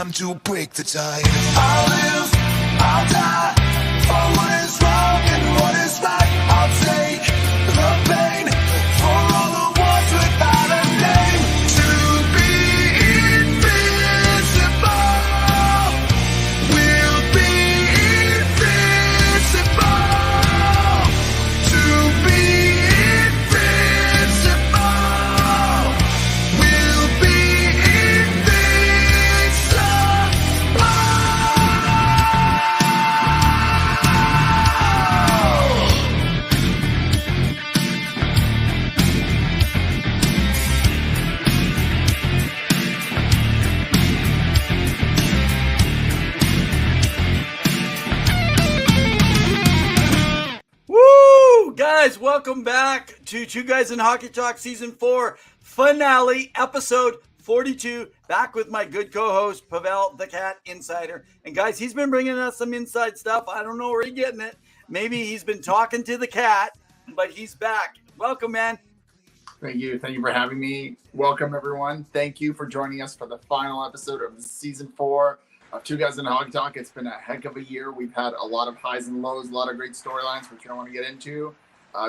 come to break the tie. I'll live, I'll die for what is wrong and what is right. I'll take the pain for all the ones without a name. To be invincible, we'll be invincible. To be invincible, we'll be Woo! Guys, welcome back to Two Guys in Hockey Talk Season 4 finale, episode 42. Back with my good co-host, Pavel, the Cat Insider. And guys, he's been bringing us some inside stuff. I don't know where he's getting it. Maybe he's been talking to the cat, but he's back. Welcome, man. Thank you. Thank you for having me. Welcome, everyone. Thank you for joining us for the final episode of Season 4 of Two Guys in Hockey Talk. It's been a heck of a year. We've had a lot of highs and lows, a lot of great storylines, which I don't want to get into.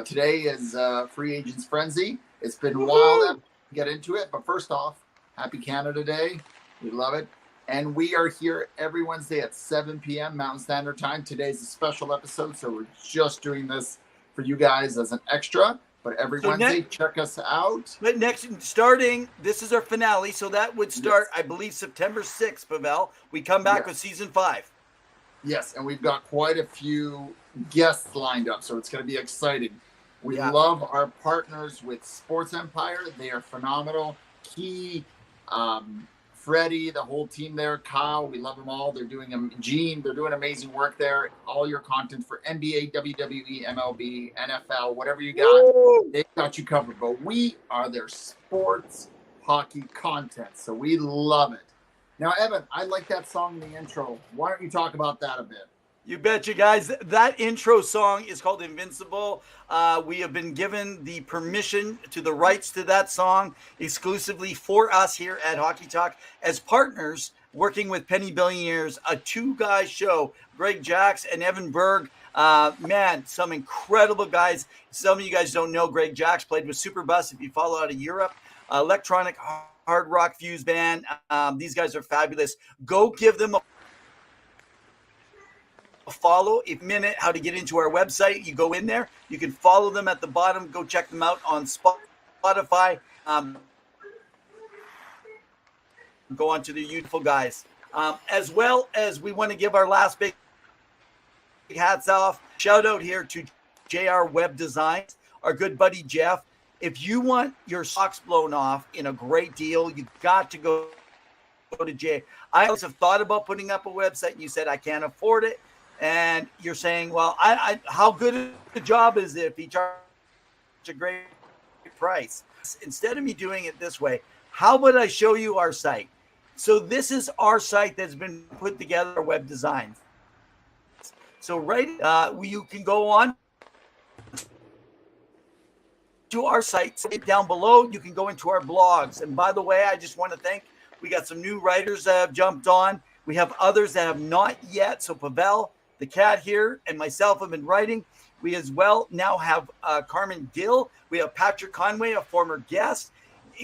Today is Free Agents Frenzy. It's been wild to get into it. But first off, happy Canada Day. We love it. And we are here every Wednesday at 7 p.m. Mountain Standard Time. Today's a special episode, so we're just doing this for you guys as an extra. But every Wednesday, check us out. But this is our finale, so that would start, yes, I believe, September 6th, Pavel. We come back with Season 5. Yes, and we've got quite a few guests lined up, so it's going to be exciting. We love our partners with Sports Empire. They are phenomenal. Key, Freddie, the whole team there, Kyle, we love them all. They're doing Gene, they're doing amazing work there. All your content for NBA, WWE, MLB, NFL, whatever you got, they've got you covered. But we are their sports hockey content, so we love it. Now, Evan, I like that song in the intro. Why don't you talk about that a bit? You betcha, guys. That intro song is called Invincible. We have been given the permission to the rights to that song exclusively for us here at Hockey Talk as partners working with Penny Billionaires, a two-guy show. Greg Jacks and Evan Berg. Man, some incredible guys. Some of you guys don't know Greg Jacks played with Superbus if you follow out of Europe. Electronic hard rock fuse band. These guys are fabulous. Go give them a follow. A minute how to get into our website. You go in there, you can follow them at the bottom. Go check them out on Spotify. Go on to the beautiful guys, as well as we want to give our last big hats off shout out here to JR Web Designs, our good buddy Jeff. If you want your socks blown off in a great deal, you got to go to Jay. I always have thought about putting up a website, and you said I can't afford it. And you're saying, well, I how good a job is it if he charges a great price? Instead of me doing it this way, how about I show you our site? So this is our site that's been put together, Web Designs. So you can go on to our site. Down below, you can go into our blogs. And by the way, I just want to thank, we got some new writers that have jumped on. We have others that have not yet. So Pavel, the cat here, and myself have been writing. We as well now have Carmen Gill. We have Patrick Conway, a former guest.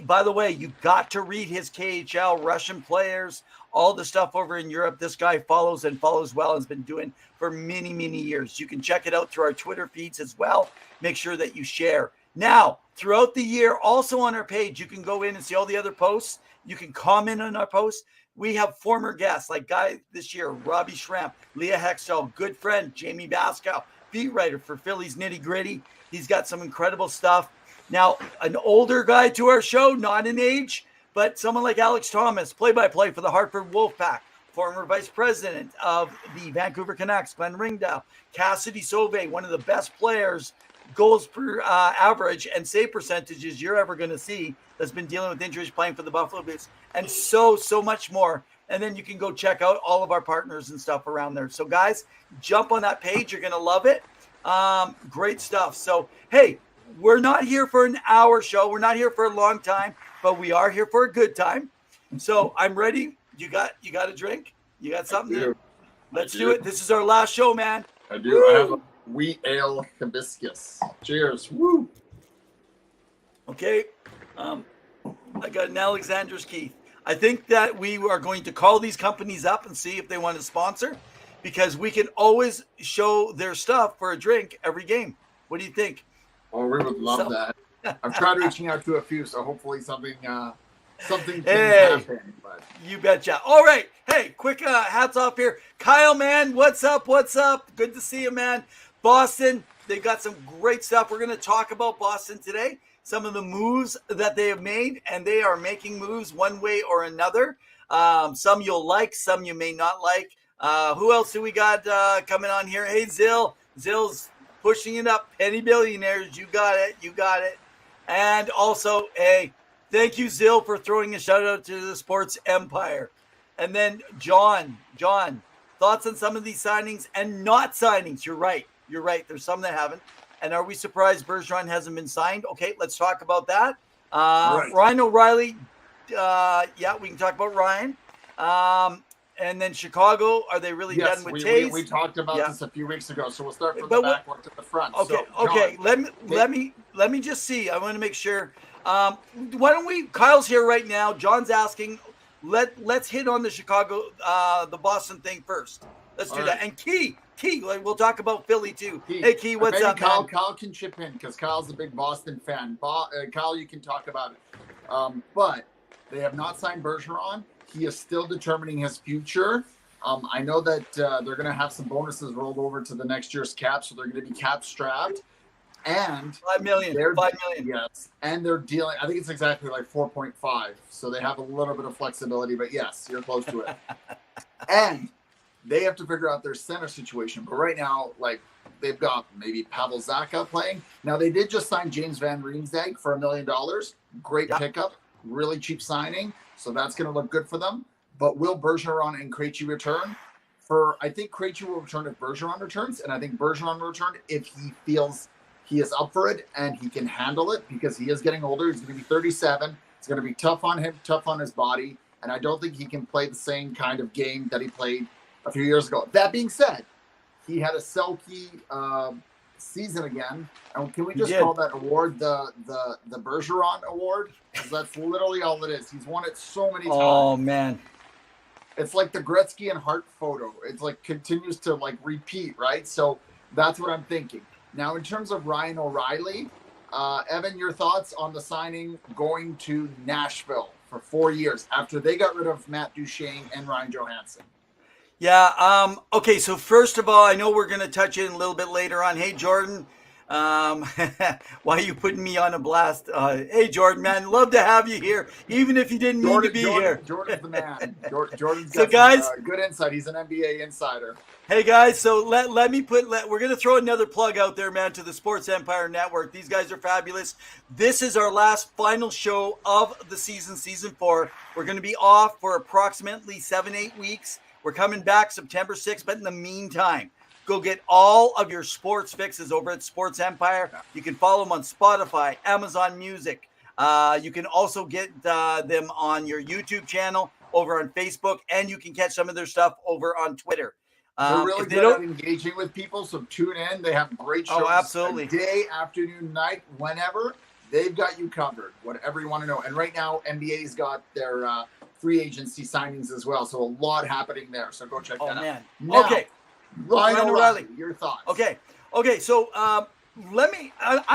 By the way, you got to read his KHL, Russian players, all the stuff over in Europe. This guy follows well and has been doing for many, many years. You can check it out through our Twitter feeds as well. Make sure that you share. Now, throughout the year, also on our page, you can go in and see all the other posts. You can comment on our posts. We have former guests like guy this year, Robbie Schramp, Leah Hextall, good friend, Jamie Baskow, beat writer for Phillies Nitty Gritty. He's got some incredible stuff. Now, an older guy to our show, not in age, but someone like Alex Thomas, play-by-play for the Hartford Wolfpack, former vice president of the Vancouver Canucks, Glenn Ringdow, Cassidy Sauvé, one of the best players, goals per average and save percentages you're ever going to see, that's been dealing with injuries playing for the Buffalo Bills, and so much more. And then you can go check out all of our partners and stuff around there. So guys, jump on that page. You're going to love it. Great stuff. So, hey, we're not here for an hour show. We're not here for a long time, but we are here for a good time. So I'm ready. You got a drink? You got something? do. Let's do it. This is our last show, man. I do. Woo! I have a wheat ale hibiscus. Cheers. Woo! Okay. I got an Alexander's Keith. I think that we are going to call these companies up and see if they want to sponsor, because we can always show their stuff for a drink every game. What do you think? Oh, we would love that. I've tried reaching out to a few, so hopefully something can happen. But you betcha. All right. Hey, quick hats off here. Kyle, man, what's up? What's up? Good to see you, man. Boston, they got some great stuff. We're going to talk about Boston today. Some of the moves that they have made, and they are making moves one way or another. Some you'll like, some you may not like. Who else do we got coming on here? Hey, Zill. Zill's pushing it up. Penny Billionaires. You got it. You got it. And also, hey, thank you, Zill, for throwing a shout out to the Sports Empire. And then John, thoughts on some of these signings and not signings. You're right. There's some that haven't. And are we surprised Bergeron hasn't been signed? Okay, let's talk about that. Right. Ryan O'Reilly, yeah, we can talk about Ryan. And then Chicago, are they really done with Taves? We talked about this a few weeks ago, so we'll start from But the back, work to the front. Okay, So, okay. John, Let me just see. I want to make sure. Why don't we? Kyle's here right now. John's asking. Let's hit on the Chicago, the Boston thing first. Let's do that. And Key, we'll talk about Philly too. Hey, Key, what's up, Kyle, man? Kyle can chip in because Kyle's a big Boston fan. Kyle, you can talk about it. But they have not signed Bergeron. He is still determining his future. I know that they're going to have some bonuses rolled over to the next year's cap, so they're going to be cap strapped. And $5 million. Yes, and they're dealing. I think it's exactly like 4.5, so they have a little bit of flexibility. But yes, you're close to it. And they have to figure out their center situation. But right now, like, they've got maybe Pavel Zacha playing. Now, they did just sign James Van Riemsdyk for $1 million. Great pickup, really cheap signing. So that's going to look good for them. But will Bergeron and Krejci return? I think Krejci will return if Bergeron returns. And I think Bergeron will return if he feels he is up for it and he can handle it, because he is getting older. He's going to be 37. It's going to be tough on him, tough on his body. And I don't think he can play the same kind of game that he played a few years ago. That being said, he had a Selke season again. And can we just call that award the Bergeron Award? Because that's literally all it is. He's won it so many times. Oh, man. It's like the Gretzky and Hart photo. It's like continues to like repeat, right? So that's what I'm thinking. Now, in terms of Ryan O'Reilly, Evan, your thoughts on the signing going to Nashville for 4 years after they got rid of Matt Duchene and Ryan Johansson? Yeah. Okay. So first of all, I know we're going to touch it a little bit later on. Hey, Jordan. Why are you putting me on a blast? Hey, Jordan, man, love to have you here, even if you didn't need to be here. Jordan's the man. Jordan's So, got guys, some, good insight. He's an NBA insider. Hey guys, so let me we're going to throw another plug out there, man, to the Sports Empire Network. These guys are fabulous. This is our last final show of the season 4. We're going to be off for approximately 7-8 weeks. We're coming back September 6th, but in the meantime, go get all of your sports fixes over at Sports Empire. You can follow them on Spotify, Amazon Music. You can also get them on your YouTube channel, over on Facebook, and you can catch some of their stuff over on Twitter. They're really good at engaging with people, so tune in. They have great shows. Oh, absolutely. Day, afternoon, night, whenever. They've got you covered, whatever you want to know. And right now, NBA's got their free agency signings as well, so a lot happening there. So go check that out. Man. Now, okay. Ryan O'Reilly, your thoughts. Okay. So I'm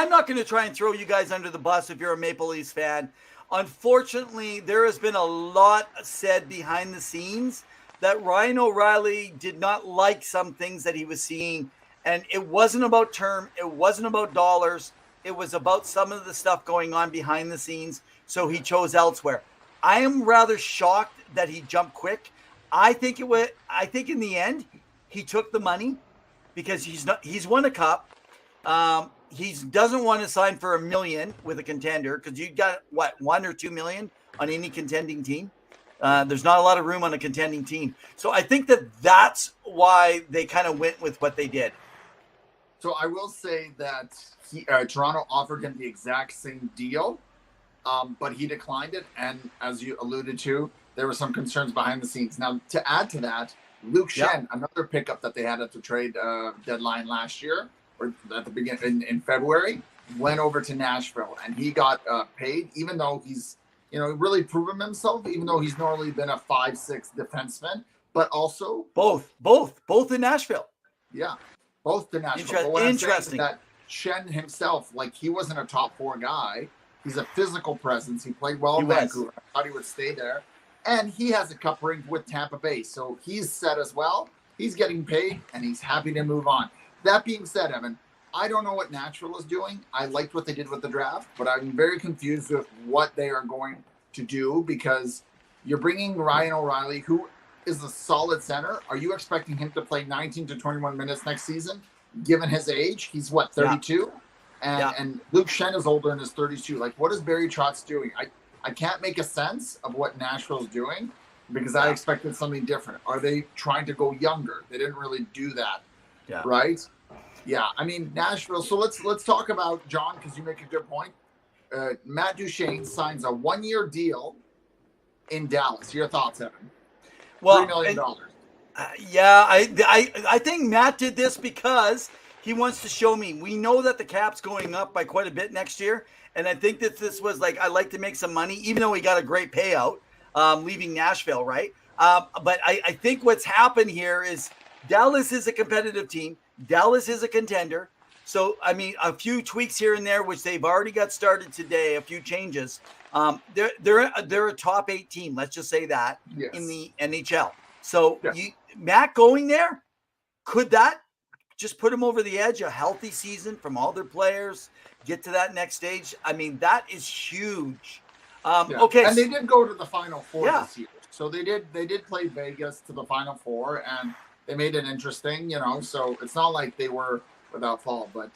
not going to try and throw you guys under the bus if you're a Maple Leafs fan. Unfortunately, there has been a lot said behind the scenes that Ryan O'Reilly did not like some things that he was seeing. And it wasn't about term. It wasn't about dollars. It was about some of the stuff going on behind the scenes. So he chose elsewhere. I am rather shocked that he jumped quick. I think in the end, he took the money because he's won a cup. He doesn't want to sign for $1 million with a contender, because you got what, $1 or $2 million on any contending team. There's not a lot of room on a contending team. So I think that's why they kind of went with what they did. So I will say that Toronto offered him the exact same deal, but he declined it. And as you alluded to, there were some concerns behind the scenes. Now, to add to that, Luke Shen, another pickup that they had at the trade deadline last year, or at the beginning in February, went over to Nashville, and he got paid, even though he's, really proven himself, even though he's normally been a 5'6" defenseman, but also both in Nashville. Yeah, both to Nashville. But what I'm saying is Interesting. that Shen himself, he wasn't a top 4 guy. He's a physical presence. He played well in Vancouver. I thought he would stay there. And he has a cup ring with Tampa Bay. So he's set as well. He's getting paid, and he's happy to move on. That being said, Evan, I don't know what Nashville is doing. I liked what they did with the draft, but I'm very confused with what they are going to do, because you're bringing Ryan O'Reilly, who is a solid center. Are you expecting him to play 19 to 21 minutes next season, given his age? He's 32? Yeah. And Luke Shen is older and is 32. What is Barry Trotz doing? I can't make a sense of what Nashville's doing, because I expected something different. Are they trying to go younger? They didn't really do that. Yeah. Right? Yeah. I mean, Nashville. So let's talk about, John, because you make a good point. Matt Duchene signs a 1-year deal in Dallas. Your thoughts, Evan? Well, $3 million. I think Matt did this because he wants to show me. We know that the cap's going up by quite a bit next year, and I think that this was I like to make some money, even though he got a great payout leaving Nashville, right? But I think what's happened here is Dallas is a competitive team. Dallas is a contender. So, I mean, a few tweaks here and there, which they've already got started today, a few changes. They're a top 8 team, let's just say that, in the NHL. So Matt going there, could that just put him over the edge? A healthy season from all their players, get to that next stage. I mean, that is huge. Okay, and they did go to the Final Four this year. So they did play Vegas to the Final Four, and they made it interesting. So it's not like they were without fault, but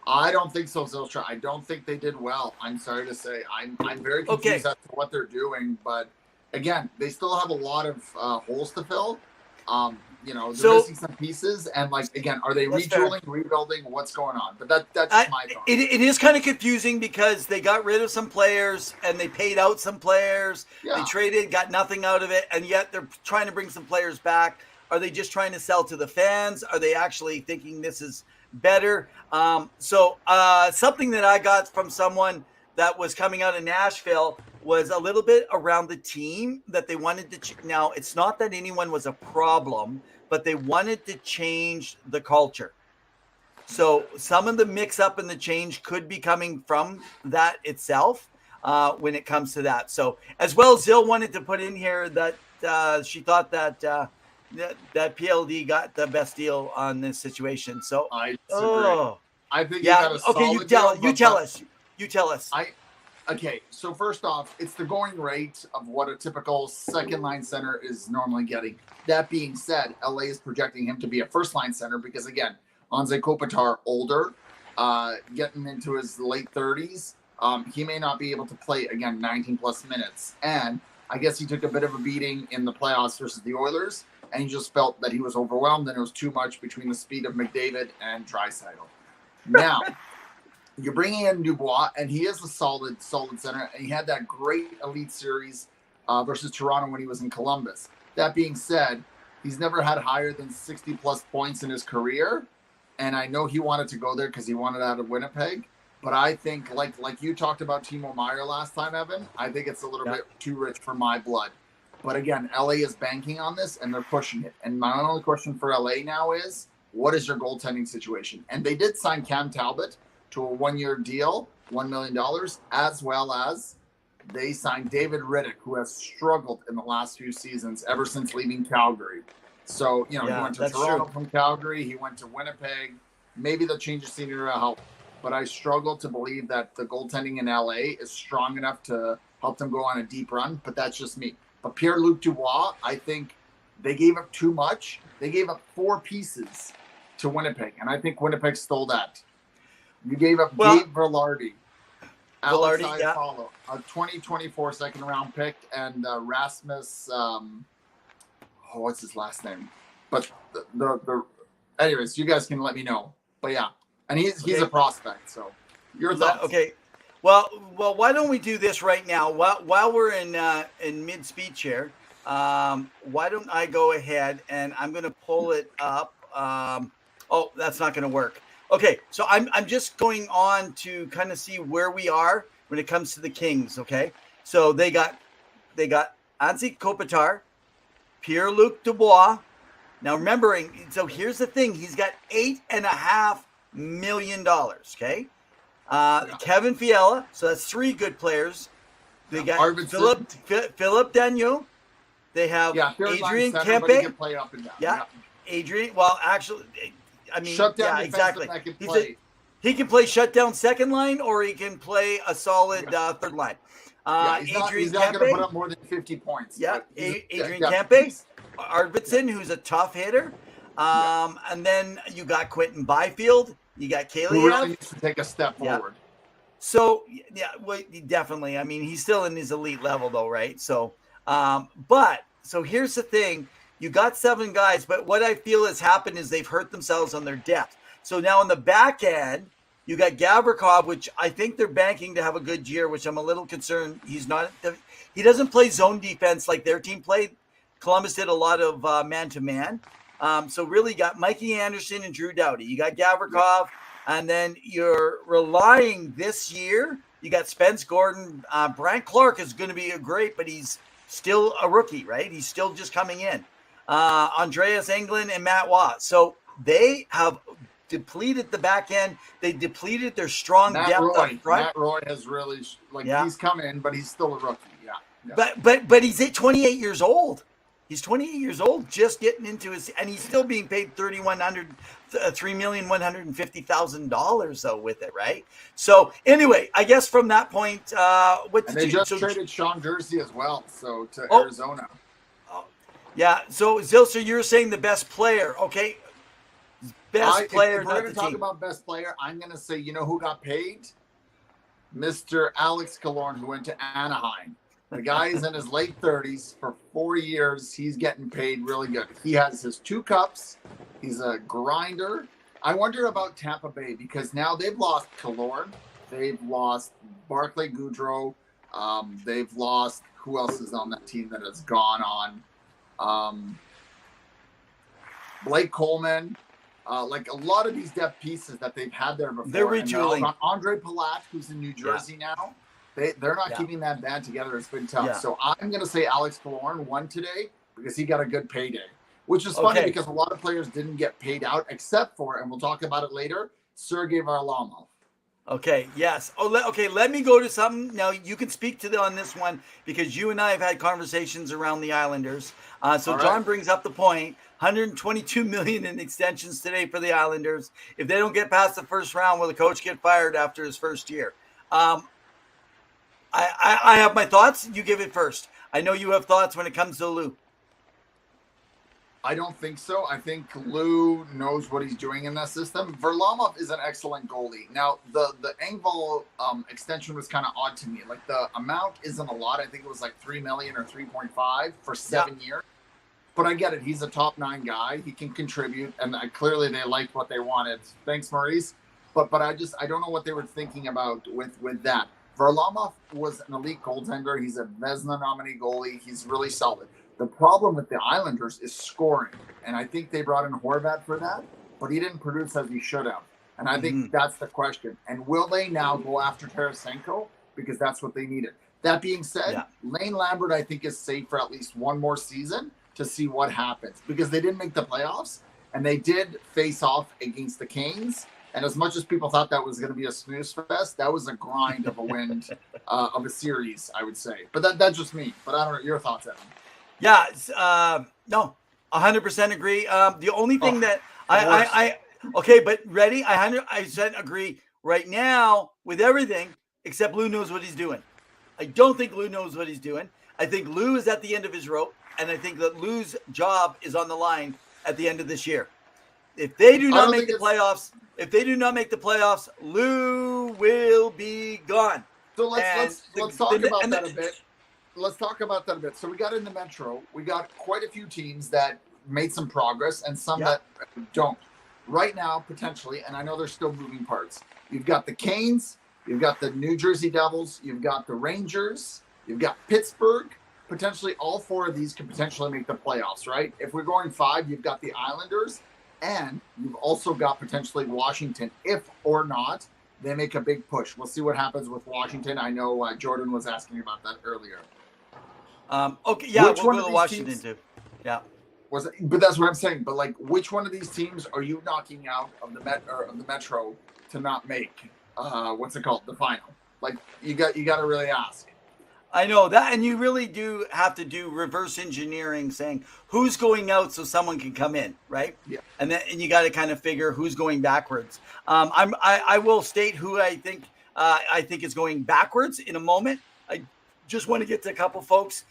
I don't think so, Zilstra. I don't think they did well. I'm sorry to say. I'm very confused as to what they're doing, but again, they still have a lot of holes to fill. They're missing some pieces, and again, are they retooling, rebuilding? What's going on? But that's just my thought. It is kind of confusing because they got rid of some players and they paid out some players. Yeah. They traded, got nothing out of it, and yet they're trying to bring some players back. Are they just trying to sell to the fans? Are they actually thinking this is better? Something that I got from someone that was coming out of Nashville was a little bit around the team that they wanted to now, it's not that anyone was a problem, but they wanted to change the culture. So some of the mix up and the change could be coming from that itself when it comes to that. So as well, Zill wanted to put in here that she thought that that PLD got the best deal on this situation. So I disagree. I think you tell us. Okay, so first off, it's the going rate of what a typical second-line center is normally getting. That being said, LA is projecting him to be a first-line center because, again, Anze Kopitar, older, getting into his late 30s. He may not be able to play, again, 19-plus minutes. And I guess he took a bit of a beating in the playoffs versus the Oilers, and he just felt that he was overwhelmed and it was too much between the speed of McDavid and Draisaitl. Now, you're bringing in Dubois, and he is a solid center, and he had that great elite series versus Toronto when he was in Columbus. That being said, he's never had higher than 60-plus points in his career, and I know he wanted to go there because he wanted out of Winnipeg, but I think, like you talked about Timo Meier last time, Evan, I think it's a little bit too rich for my blood. But again, LA is banking on this, and they're pushing it. And my only question for LA now is, what is your goaltending situation? And they did sign Cam Talbot to a 1-year deal, $1 million, as well as they signed David Riddick, who has struggled in the last few seasons ever since leaving Calgary. So, he went to Toronto from Calgary. He went to Winnipeg. Maybe the change of scenery will help. But I struggle to believe that the goaltending in LA is strong enough to help them go on a deep run, but that's just me. But Pierre-Luc Dubois, I think they gave up too much. They gave up 4 pieces to Winnipeg, and I think Winnipeg stole that. You gave up Gabe Velarde, Alex Iafallo, a 2024 second-round pick, and Rasmus, what's his last name? But anyways, you guys can let me know. But yeah, and he's a prospect. So your thoughts? Okay. Well, why don't we do this right now? While we're in mid speech here, why don't I go ahead and I'm going to pull it up. Oh, that's not going to work. Okay, so I'm just going on to kind of see where we are when it comes to the Kings. Okay, so they got Anze Kopitar, Pierre-Luc Dubois. Now remembering, so here's the thing: he's got $8.5 million. Okay. Kevin Fiala, so that's 3 good players. They got Philip Daniel. They have Adrian Kempe. Yeah, Adrian. Well, actually, I mean, yeah, exactly. He can play shutdown second line, or he can play a solid third line. He's not going to put up more than 50 points. Yeah, Adrian Kempe, Arvidsson, who's a tough hitter. And then you got Quentin Byfield. You got Kaylee. Who really needs to take a step forward. So, yeah, well, definitely. I mean, he's still in his elite level, though, right? So, so here's the thing. You got 7 guys, but what I feel has happened is they've hurt themselves on their depth. So now on the back end, you got Gavrikov, which I think they're banking to have a good year, which I'm a little concerned. He doesn't play zone defense like their team played. Columbus did a lot of man-to-man. So really you got Mikey Anderson and Drew Doughty. You got Gavrikov, and then you're relying this year. You got Spence Gordon. Brandt Clark is going to be great, but he's still a rookie, right? He's still just coming in. Andreas Englund and Matt Watt. So they have depleted the back end. They depleted their strong depth up front. Matt Roy has really he's come in, but he's still a rookie. Yeah. But he's 28 years old. He's 28 years old, just getting into his, and he's still being paid $3,150,000 though with it, right? So anyway, I guess from that point, they just traded Sean Jersey as well, so to Arizona. Yeah. So Zilster, you're saying the best player, okay? Best player. If we're going to talk about best player, I'm going to say, you know who got paid? Mr. Alex Killorn, who went to Anaheim. The guy is in his late 30s. For 4 years, he's getting paid really good. He has his 2 cups. He's a grinder. I wonder about Tampa Bay because now they've lost Killorn. They've lost Barclay Goodrow. They've lost, who else is on that team that has gone on? Blake Coleman. Like a lot of these depth pieces that they've had there before. They're retooling. Andre Palat, who's in New Jersey now. They're not keeping that band together. It's been tough. Yeah. So I'm going to say Alex Killorn won today because he got a good payday, which is funny because a lot of players didn't get paid out except for, and we'll talk about it later, Sergei Varlamov. Okay. Yes. Let me go to something. Now you can speak on this one because you and I have had conversations around the Islanders. John brings up the point. $122 million in extensions today for the Islanders. If they don't get past the first round, will the coach get fired after his first year? I have my thoughts. You give it first. I know you have thoughts when it comes to Lou. I don't think so. I think Lou knows what he's doing in that system. Varlamov is an excellent goalie. Now, the Engvall extension was kind of odd to me. Like, the amount isn't a lot. I think it was like $3 million or 3.5 for 7 years. But I get it. He's a top 9 guy. He can contribute. And clearly they liked what they wanted. Thanks, Maurice. But I don't know what they were thinking about with that. Varlamov was an elite goaltender. He's a Vezina nominee goalie. He's really solid. The problem with the Islanders is scoring. And I think they brought in Horvat for that. But he didn't produce as he should have. And I think that's the question. And will they now go after Tarasenko? Because that's what they needed. That being said, Lane Lambert, I think, is safe for at least one more season to see what happens. Because they didn't make the playoffs. And they did face off against the Canes. And as much as people thought that was going to be a snooze fest, that was a grind of a win of a series, I would say. But that's just me. But I don't know your thoughts, Evan. Yeah, no, 100% agree. The only thing that but ready? I 100% agree right now with everything except Lou knows what he's doing. I don't think Lou knows what he's doing. I think Lou is at the end of his rope, and I think that Lou's job is on the line at the end of this year. If they do not make the playoffs, Lou will be gone. So let's talk about that a bit. Let's talk about that a bit. So we got in the Metro. We got quite a few teams that made some progress and some that don't. Right now, potentially, and I know there's still moving parts. You've got the Canes, You've got the New Jersey Devils. You've got the Rangers. You've got Pittsburgh. Potentially all 4 of these could potentially make the playoffs, right? If we're going 5, you've got the Islanders. And you've also got potentially Washington. If or not, they make a big push. We'll see what happens with Washington. I know Jordan was asking about that earlier. Okay, yeah, Which we'll one go of to these Washington teams- too. Yeah. But that's what I'm saying. But like, which one of these teams are you knocking out of the Metro to not make what's it called, the final? Like, you got to really ask. I know that, and you really do have to do reverse engineering, saying who's going out so someone can come in, right? Yeah. And you got to kind of figure who's going backwards. I will state who I think is going backwards in a moment. I just want to get to a couple folks.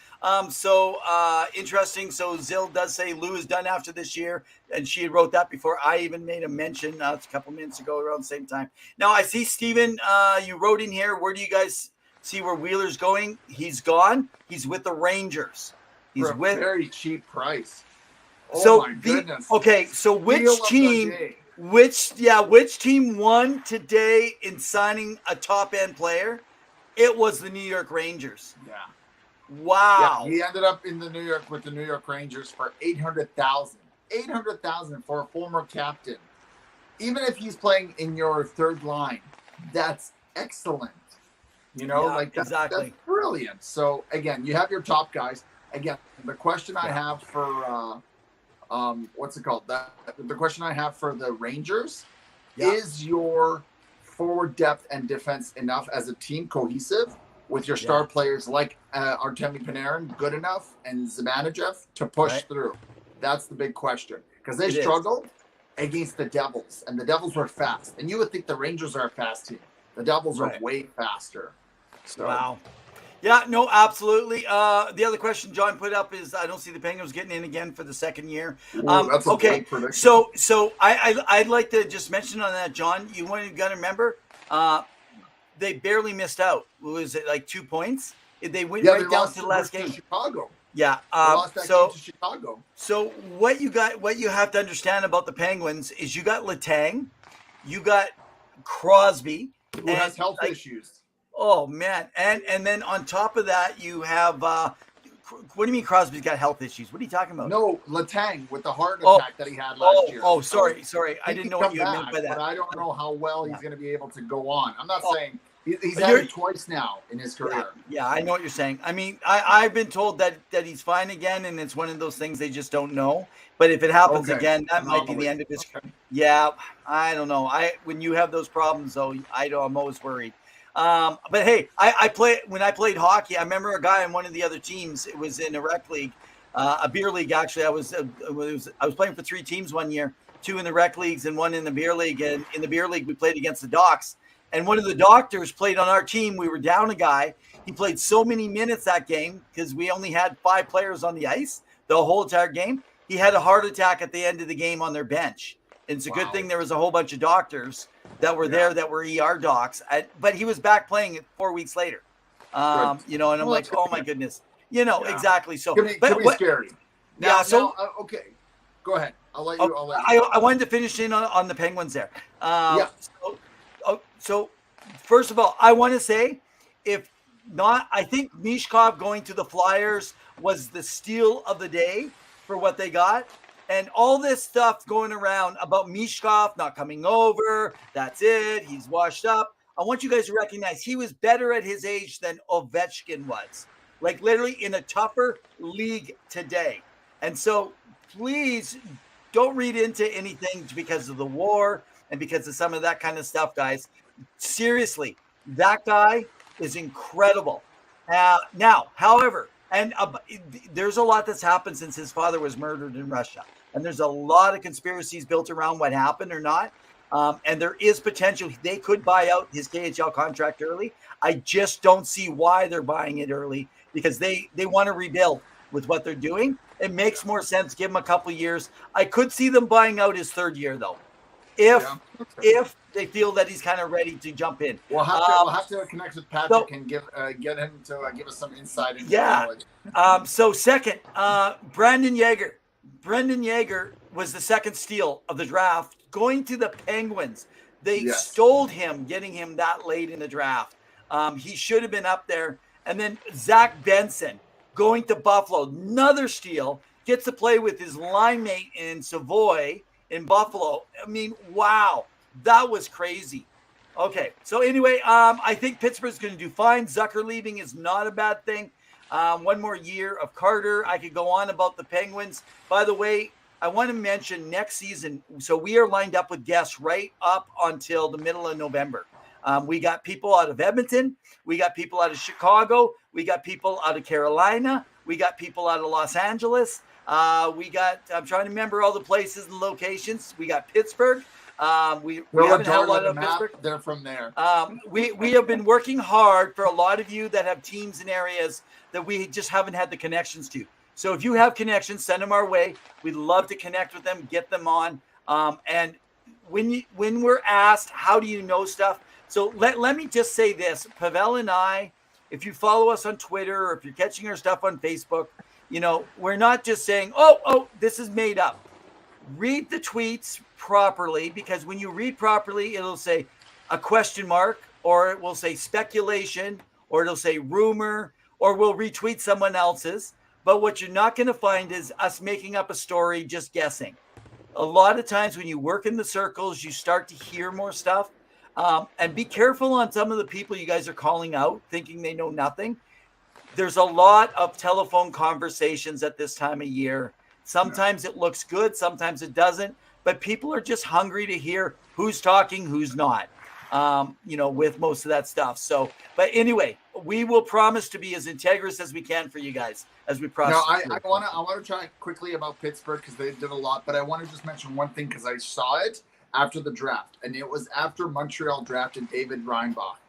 Interesting. So Zill does say Lou is done after this year, and she had wrote that before I even made a mention. It's a couple minutes ago around the same time. Now I see Steven, you wrote in here. Where do you guys see where Wheeler's going? He's gone. He's with the Rangers. He's For a with very cheap price. Oh so my goodness. okay. So Deal which of the team? day. Which team won today in signing a top end player? It was the New York Rangers. Yeah. Wow. Yeah, he ended up in the New York Rangers for $800,000. $800,000 for a former captain. Even if he's playing in your third line, that's excellent. You know, Yeah, like that's exactly. brilliant. So again, you have your top guys. Again, the question I have for what's it called? The question I have for the Rangers is your forward depth and defense enough as a team cohesive with your star players like Artemi Panarin good enough and Zibanejad to push through? That's the big question, because they struggled against the Devils, and the Devils were fast. And you would think the Rangers are a fast team. The Devils are way faster. So. Wow. Yeah, no, absolutely. The other question John put up is I don't see the Penguins getting in again for the second year. That's a okay, bold prediction. so I'd like to just mention on that, John. You got to remember, they barely missed out. Was it like 2 points? They went right down to the last game. Chicago. Yeah. They lost that game to Chicago. So what you have to understand about the Penguins is you got Letang, you got Crosby, who has health issues. Oh man, and then on top of that, you have what do you mean Crosby's got health issues? What are you talking about? No, Letang with the heart attack that he had last year. Oh, sorry. I didn't know what you meant by that. But I don't know how well he's going to be able to go on. I'm not saying he's had it twice now in his career. Yeah, I know what you're saying. I mean, I've been told that he's fine again, and it's one of those things they just don't know. But if it happens again, that might be the end of his career. Yeah, I don't know. When you have those problems, though, I'm always worried. But hey, when I played hockey, I remember a guy on one of the other teams. It was in a rec league, a beer league. Actually, I was playing for 3 teams one year, 2 in the rec leagues and 1 in the beer league. And in the beer league, we played against the Docs. And one of the doctors played on our team. We were down a guy. He played so many minutes that game because we only had 5 players on the ice the whole entire game. He had a heart attack at the end of the game on their bench. And it's a good thing there was a whole bunch of doctors that were there that were ER docs. But he was back playing it 4 weeks later. And I'm like, oh my goodness. Exactly. So could be scary. Okay. Go ahead. I'll let you. I wanted to finish in on the Penguins there. So first of all, I want to say, if not, I think Mishkov going to the Flyers was the steal of the day for what they got. And all this stuff going around about Mishkov not coming over, that's it, he's washed up. I want you guys to recognize he was better at his age than Ovechkin was. Like literally in a tougher league today. And so please don't read into anything because of the war and because of some of that kind of stuff, guys. Seriously, that guy is incredible. Now, however, and there's a lot that's happened since his father was murdered in Russia. And there's a lot of conspiracies built around what happened or not. And there is potential. They could buy out his KHL contract early. I just don't see why they're buying it early because they want to rebuild with what they're doing. It makes more sense. Give him a couple of years. I could see them buying out his 3rd year, though, if they feel that he's kind of ready to jump in. We'll have to connect with Patrick and get him to give us some insight into knowledge. So second, Brandon Yeager. Brendan Yeager was the second steal of the draft, going to the Penguins. They stole him, getting him that late in the draft. He should have been up there. And then Zach Benson going to Buffalo, another steal, gets to play with his line mate in Savoy in Buffalo. I mean, wow, that was crazy. Okay, so anyway, I think Pittsburgh's going to do fine. Zucker leaving is not a bad thing. One more year of Carter. I could go on about the Penguins. By the way, I want to mention next season. So we are lined up with guests right up until the middle of November. We got people out of Edmonton. We got people out of Chicago. We got people out of Carolina. We got people out of Los Angeles. I'm trying to remember all the places and locations. We got Pittsburgh. We haven't had a lot of Pittsburgh. They're from there. We have been working hard for a lot of you that have teams in areas that we just haven't had the connections to. So if you have connections, send them our way. We'd love to connect with them, get them on. And when we're asked, how do you know stuff? So let me just say this. Pavel and I, if you follow us on Twitter or if you're catching our stuff on Facebook, we're not just saying, oh, this is made up. Read the tweets properly, because when you read properly, it'll say a question mark, or it will say speculation, or it'll say rumor, or we'll retweet someone else's. But what you're not going to find is us making up a story, just guessing. A lot of times when you work in the circles, you start to hear more stuff. And be careful on some of the people you guys are calling out, thinking they know nothing. There's a lot of telephone conversations at this time of year. Sometimes it looks good, sometimes it doesn't. But people are just hungry to hear who's talking, who's not, with most of that stuff. So, but anyway, we will promise to be as integrous as we can for you guys, as we promise. No, I want to try quickly about Pittsburgh, because they did a lot. But I want to just mention one thing, because I saw it after the draft, and it was after Montreal drafted David Reinbach.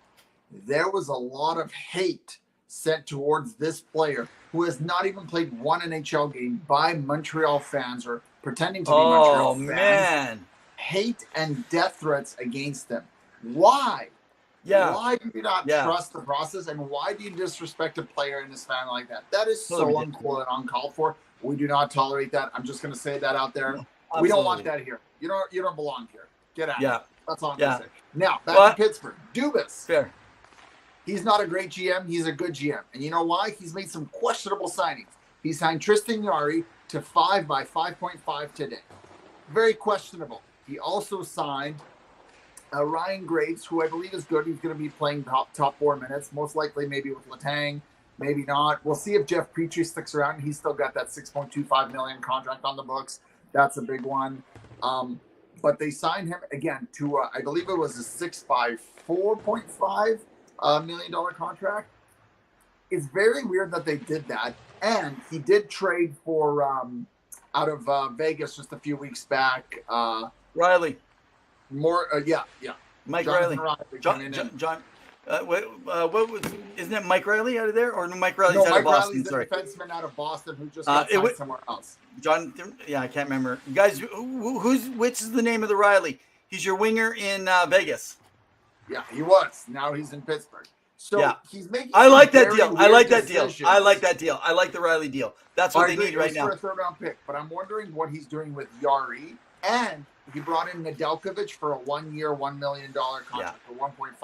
There was a lot of hate sent towards this player who has not even played one NHL game by Montreal fans or pretending to be Montreal fans. Man. Hate and death threats against them. Why? Yeah. Why do you not trust the process, and why do you disrespect a player and his family like that? That is so uncool and uncalled for. We do not tolerate that. I'm just going to say that out there. Absolutely. We don't want that here. You don't belong here. Get out. Yeah. That's all I'm going to say. Now, back to Pittsburgh. Dubas. Fair. He's not a great GM. He's a good GM. And you know why? He's made some questionable signings. He signed Tristan Jarry to 5 by 5.5 today. Very questionable. He also signed Ryan Graves, who I believe is good. He's going to be playing top 4 minutes, most likely maybe with Letang, maybe not. We'll see if Jeff Petrie sticks around. He's still got that $6.25 million contract on the books. That's a big one. But they signed him again to, I believe it was a 6 by $4.5 million contract. It's very weird that they did that. And he did trade for out of Vegas just a few weeks back. Riley. Mike Riley. John. What was? Isn't it Mike Riley out of there, or no? Mike Riley's out of Boston. Riley's the defenseman out of Boston who just got signed somewhere else. Jonathan. Yeah, I can't remember. You guys, which is the name of the Riley? He's your winger in Vegas. Yeah, he was. Now he's in Pittsburgh. So he's making. I like that deal. I like that deal. I like that deal. I like the Riley deal. That's what they need right now. For a third-round pick, but I'm wondering what he's doing with Jarry, and he brought in Nedeljkovic for a 1-year, $1 million contract for 1.5.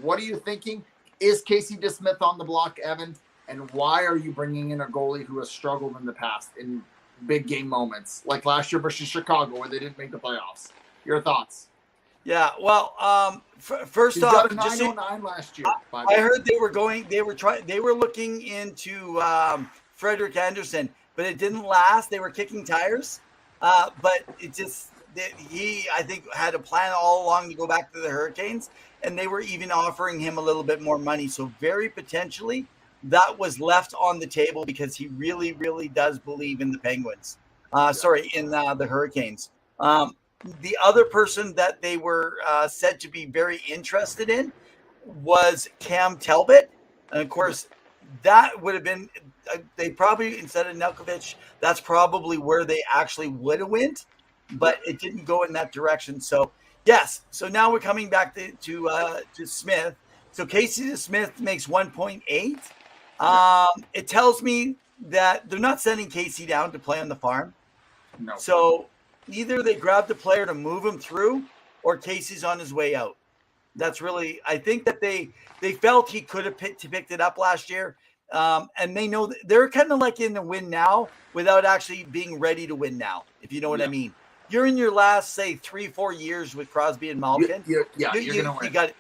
What are you thinking? Is Casey DeSmith on the block, Evan? And why are you bringing in a goalie who has struggled in the past in big game moments, like last year versus Chicago, where they didn't make the playoffs? Your thoughts? Yeah, well, first He's off, got a 909 last year. I heard they were looking into Frederick Anderson, but it didn't last. They were kicking tires, but it just I think had a plan all along to go back to the Hurricanes, and they were even offering him a little bit more money. So very potentially that was left on the table because he really, really does believe in the Penguins. In the Hurricanes. The other person that they were said to be very interested in was Cam Talbot. And of course, that would have been, they probably, instead of Nedeljkovic, that's probably where they actually would have went, but it didn't go in that direction. So, yes. So now we're coming back to Smith. So Casey Smith makes 1.8. It tells me that they're not sending Casey down to play on the farm. No. So either they grab the player to move him through, or Casey's on his way out. That's really, I think that they felt he could have picked it up last year. And they know that they're kind of like in the win now without actually being ready to win now, if you know what I mean. You're in your last, say, 3-4 years with Crosby and Malkin. You're going to win.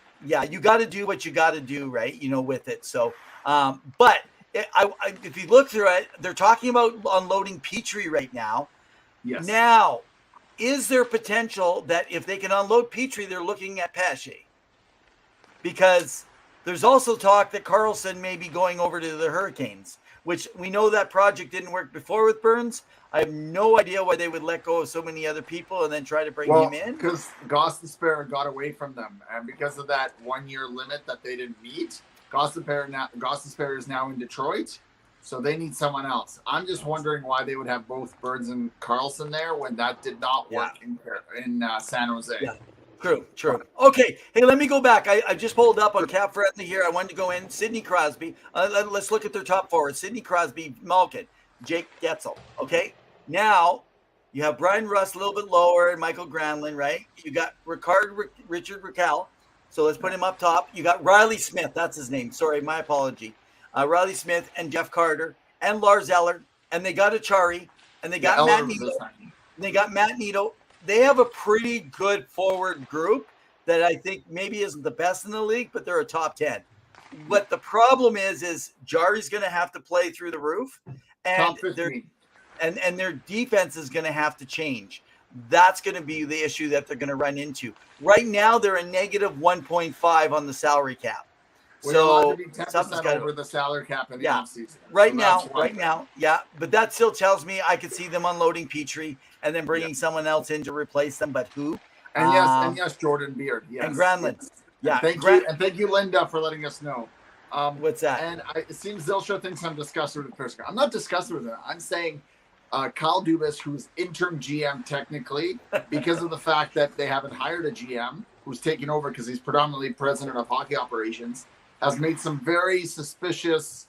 You got to do what you got to do, right? With it. So, but if you look through it, they're talking about unloading Petrie right now. Yes. Now, is there potential that if they can unload Petrie, they're looking at Pesce? Because there's also talk that Carlson may be going over to the Hurricanes, which we know that project didn't work before with Burns. I have no idea why they would let go of so many other people and then try to bring him in. Because Gostisbehere got away from them, and because of that 1-year limit that they didn't meet, Gostisbehere is now in Detroit, so they need someone else. I'm just wondering why they would have both Burns and Carlson there when that did not work in San Jose. Yeah. True. Okay. Hey, let me go back. I just pulled up on Cap Friendly here. I wanted to go in. Sidney Crosby. Let's look at their top forwards. Sidney Crosby, Malkin, Jake Getzel. Okay. Now you have Brian Rust a little bit lower and Michael Granlund, right? You got Richard Raquel. So let's put him up top. You got Riley Smith. That's his name. Sorry, my apology. Riley Smith and Jeff Carter and Lars Eller. And they got Achari. And they got Matt Nito. They got Matt Nito. They have a pretty good forward group that I think maybe isn't the best in the league, but they're a top 10. What the problem is Jari's going to have to play through the roof, and their defense is going to have to change. That's going to be the issue that they're going to run into. Right now, they're a negative 1.5 on the salary cap. So something's got over the salary cap in the offseason. Right now, yeah. But that still tells me I could see them unloading Petrie and then bringing someone else in to replace them. But who? And yes, Jordan Beard. Yes. And Granlund. Yes. Yeah. And thank you, Linda, for letting us know. What's that? And it seems Zilstra thinks I'm disgusted with Pritzker. I'm not disgusted with it. I'm saying Kyle Dubas, who's interim GM technically, because of the fact that they haven't hired a GM who's taking over because he's predominantly president of hockey operations, has made some very suspicious,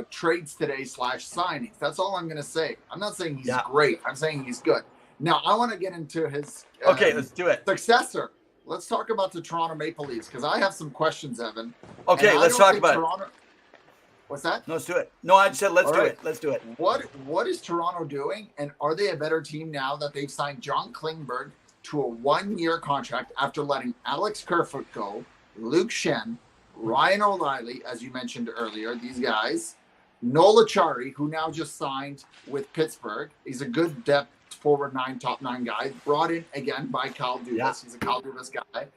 trades today / signings. That's all I'm going to say. I'm not saying he's great. I'm saying he's good. Now, I want to get into his let's do it. Successor. Let's talk about the Toronto Maple Leafs because I have some questions, Evan. Okay, let's talk about it. What's that? No, let's do it. No, I just said let's do it. Let's do it. What is Toronto doing, and are they a better team now that they've signed John Klingberg to a 1-year contract after letting Alex Kerfoot go, Luke Shen, Ryan O'Reilly, as you mentioned earlier, these guys, Noel Acciari, who now just signed with Pittsburgh. He's a good depth forward 9, top 9 guy, brought in again by Kyle Dubas. Yeah. He's a Kyle Dubas guy,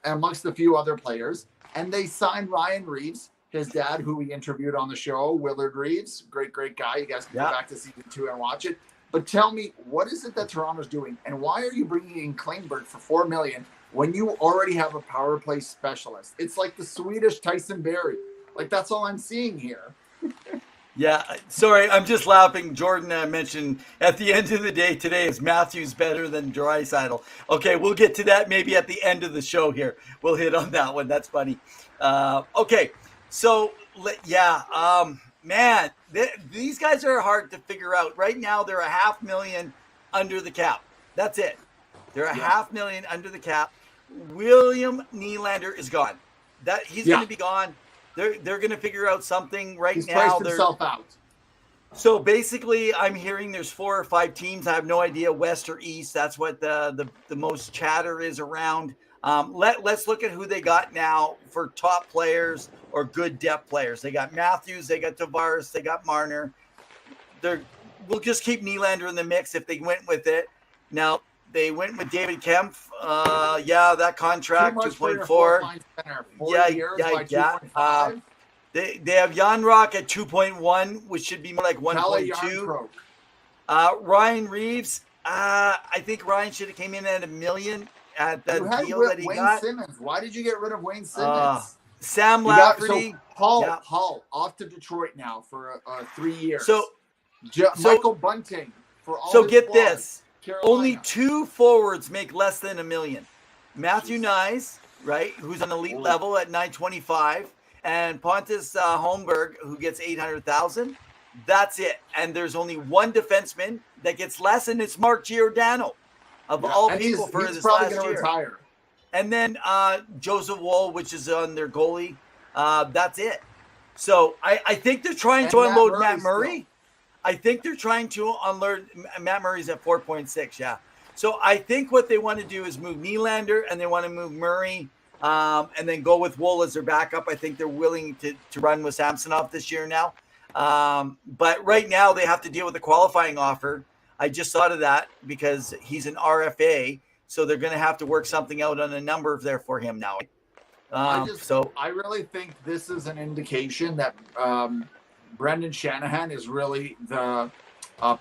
amongst a few other players. And they signed Ryan Reeves, his dad, who we interviewed on the show, Willard Reeves, great guy. You guys can go back to season 2 and watch it. But tell me, what is it that Toronto's doing, and why are you bringing in Klingberg for $4 million when you already have a power play specialist? It's like the Swedish Tyson Berry. Like, that's all I'm seeing here. Yeah, sorry, I'm just laughing. Jordan mentioned at the end of the day today is Matthews better than Draisaitl. Okay, we'll get to that maybe at the end of the show here. We'll hit on that one. That's funny. Okay, so man, these guys are hard to figure out. Right now, they're $500,000 under the cap. That's it. They're $500,000 under the cap. William Nylander is gone. He's going to be gone. They're going to figure out something right He's now. He's priced himself out. So basically, I'm hearing there's 4 or 5 teams. I have no idea, west or east. That's what the most chatter is around. Let's look at who they got now for top players or good depth players. They got Matthews, they got Tavares, they got Marner. We'll just keep Nylander in the mix if they went with it. Now, they went with David Kempf. That contract, 2.4. They have Jan Rock at 2.1, which should be more like 1.2. Ryan Reeves, I think Ryan should have came in at $1 million at that deal that he got. Simmons. Why did you get rid of Wayne Simmons? Sam Lafferty. Hull off to Detroit now for 3 years. So Michael Bunting for all. So get this. Carolina. Only 2 forwards make less than $1 million. Matthew Nyes, right, who's on elite level at $925, and Pontus Holmberg, who gets $800,000. That's it. And there's only one defenseman that gets less, and it's Mark Giordano. of Yeah, all and people he's for this probably last going to year. retire. And then Joseph Woll, which is on their goalie. That's it. So I think they're trying And to unload Matt still. Murray. I think they're trying to unload Matt Murray's at 4.6. Yeah. So I think what they want to do is move Nylander and they want to move Murray and then go with Woll as their backup. I think they're willing to run with Samsonov this year now. But right now they have to deal with the qualifying offer. I just thought of that because he's an RFA. So they're going to have to work something out on a number there for him now. I really think this is an indication that Brendan Shanahan is really the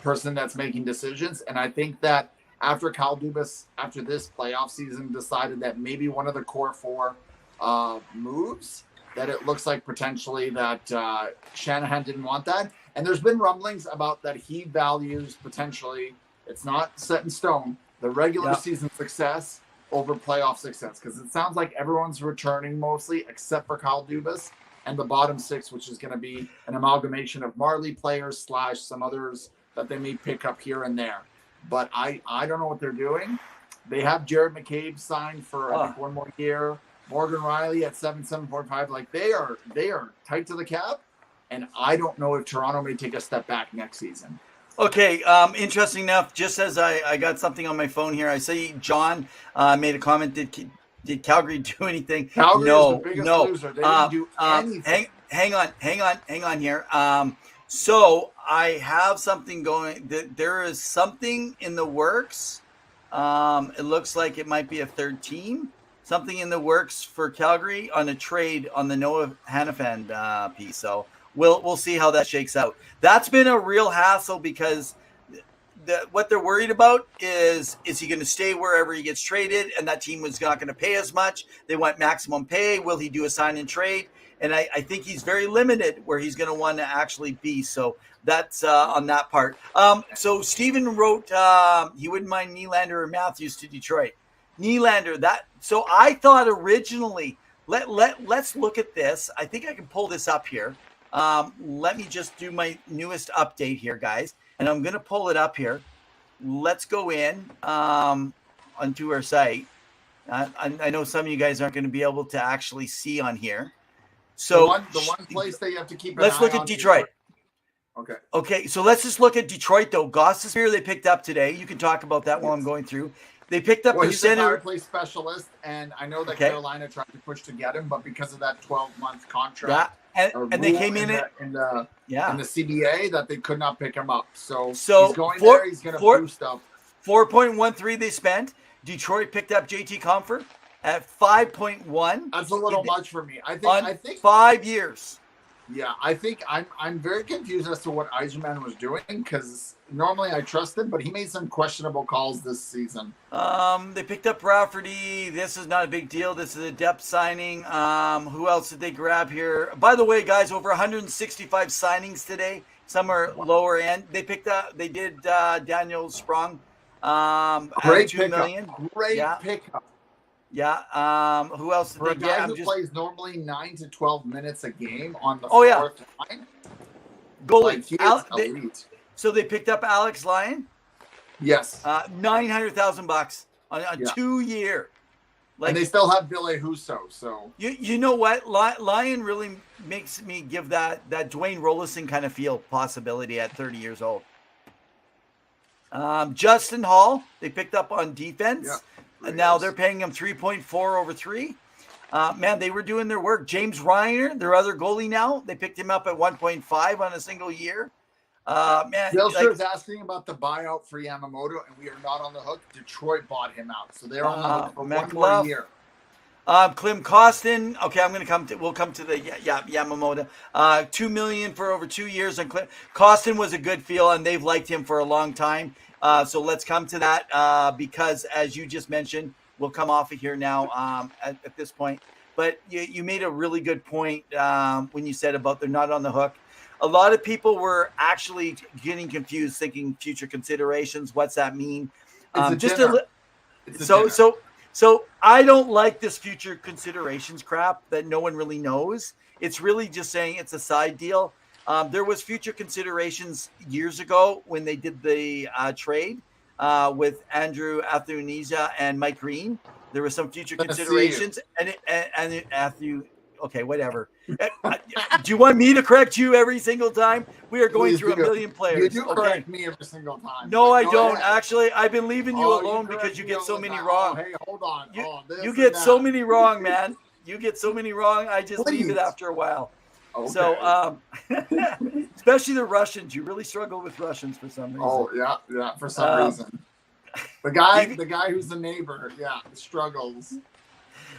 person that's making decisions. And I think that after Kyle Dubas, after this playoff season, decided that maybe one of the core four moves, that it looks like potentially that Shanahan didn't want that. And there's been rumblings about that he values potentially, it's not set in stone, the regular season success over playoff success, because it sounds like everyone's returning mostly except for Kyle Dubas and the bottom six, which is going to be an amalgamation of Marley players / some others that they may pick up here and there. But I don't know what they're doing. They have Jared McCabe signed for I think 1 more year. Morgan Riley at 7.5. Like they are tight to the cap, and I don't know if Toronto may take a step back next season. Okay, interesting enough, just as I got something on my phone here, I see John made a comment. Did Calgary do anything? Calgary is the biggest loser. They didn't do anything. Hang on here. So I have something going. There is something in the works. It looks like it might be a third team. Something in the works for Calgary on a trade on the Noah Hannafin piece. So we'll see how that shakes out. That's been a real hassle because what they're worried about is he going to stay wherever he gets traded, and that team was not going to pay as much. They want maximum pay. Will he do a sign and trade? And I think he's very limited where he's going to want to actually be. So that's on that part. So Steven wrote he wouldn't mind Nylander or Matthews to Detroit. Nylander, so I thought originally, let's look at this. I think I can pull this up here. Let me just do my newest update here, guys. And I'm going to pull it up here. Let's go in onto our site. I know some of you guys aren't going to be able to actually see on here. So the one place that you have to keep an let's eye look on at Detroit. Okay, so let's just look at Detroit, though. Gostisbehere they picked up today. You can talk about that while I'm going through. They picked up their he's center. a power play specialist, and I know that Carolina tried to push to get him, but because of that 12-month contract, and they came in the CBA that they could not pick him up. So he's going he's going to boost up. 4.13 they spent. Detroit picked up JT Compher at 5.1. That's a little much for me. I think 5 years. Yeah, I think I'm very confused as to what Eisenman was doing, because normally I trust him, but he made some questionable calls this season. They picked up Rafferty. This is not a big deal. This is a depth signing. Who else did they grab here? By the way, guys, over 165 signings today. Some are lower end. They did Daniel Sprung. Great $2 million. Great pickup. Yeah. Who else did For they a guy get? who plays normally 9 to 12 minutes a game on the fourth line. Goalie. So they picked up Alex Lyon. Yes. $900,000 on 2 year. And they still have Ville Husso. So you know what? Lyon really makes me give that Dwayne Rollison kind of feel possibility at 30 years old. Justin Hall, they picked up on defense. Yeah. And now they're paying him 3.4 over 3. Man, they were doing their work. James Reiner, their other goalie now, they picked him up at 1.5 on a single year. Man, Dilcher is asking about the buyout for Yamamoto, and we are not on the hook. Detroit bought him out, so they're on the hook for 1 more year. Klim Kostin. Okay, we'll come to the Yamamoto. $2 million for over 2 years on Klim. Kostin was a good feel, and they've liked him for a long time. So let's come to that because, as you just mentioned, we'll come off of here now at this point. But you made a really good point when you said about they're not on the hook. A lot of people were actually getting confused, thinking future considerations. What's that mean? So I don't like this future considerations crap that no one really knows. It's really just saying it's a side deal. There was future considerations years ago when they did the trade. with Andrew Athunisia and Mike Green. There were some future Good to see you. considerations, and Athu. Okay, whatever. Do you want me to correct you every single time? We are going Please through a do. million players. You do Okay. correct me every single time. No, I Go don't. ahead. Actually, I've been leaving you Oh, alone correct because you me get all so the many time. wrong. Oh, hey, hold on. This You and get so that. many wrong, man. You get so many wrong. I just leave it Please. after a while. Okay. So, especially the Russians, you really struggle with Russians for some reason. Oh yeah, for some reason. The guy who's the neighbor, struggles.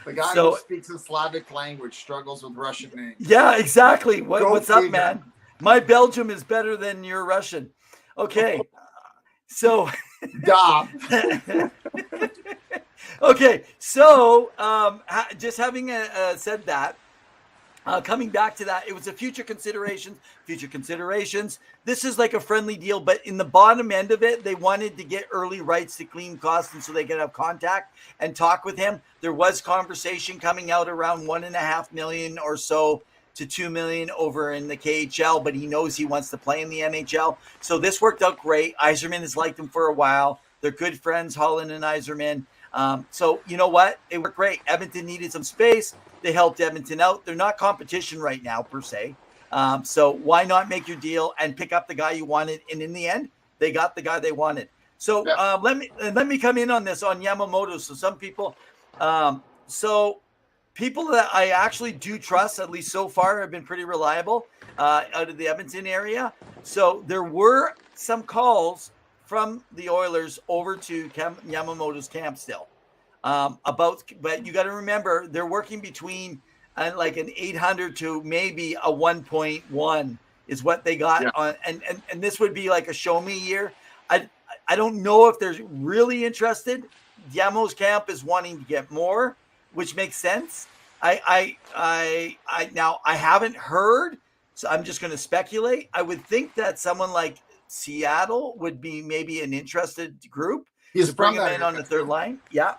The guy So- who speaks a Slavic language struggles with Russian names. Yeah, exactly. Go What's up, figure. man? My Belgium is better than your Russian. Okay, so Duh. okay, so just having said that. Coming back to that, it was a future considerations. This is like a friendly deal, but in the bottom end of it, they wanted to get early rights to Klim Kostin so they could have contact and talk with him. There was conversation coming out around $1.5 million or so to $2 million over in the KHL, but he knows he wants to play in the NHL. So this worked out great. Yzerman has liked him for a while. They're good friends, Holland and Yzerman. So you know what? It worked great. Edmonton needed some space. They helped Edmonton out. They're not competition right now per se. So why not make your deal and pick up the guy you wanted? And in the end, they got the guy they wanted. So let me come in on this on Yamamoto. So some people, people that I actually do trust, at least so far, have been pretty reliable out of the Edmonton area. So there were some calls from the Oilers over to Yamamoto's camp still. But you got to remember they're working between like an 800 to maybe a 1.1 is what they got on, and this would be like a show me year. I don't know if they're really interested. Yamo's camp is wanting to get more, which makes sense. I now I haven't heard, so I'm just going to speculate. I would think that someone like Seattle would be maybe an interested group. He's to bring from him that in on the area. third line. Yeah.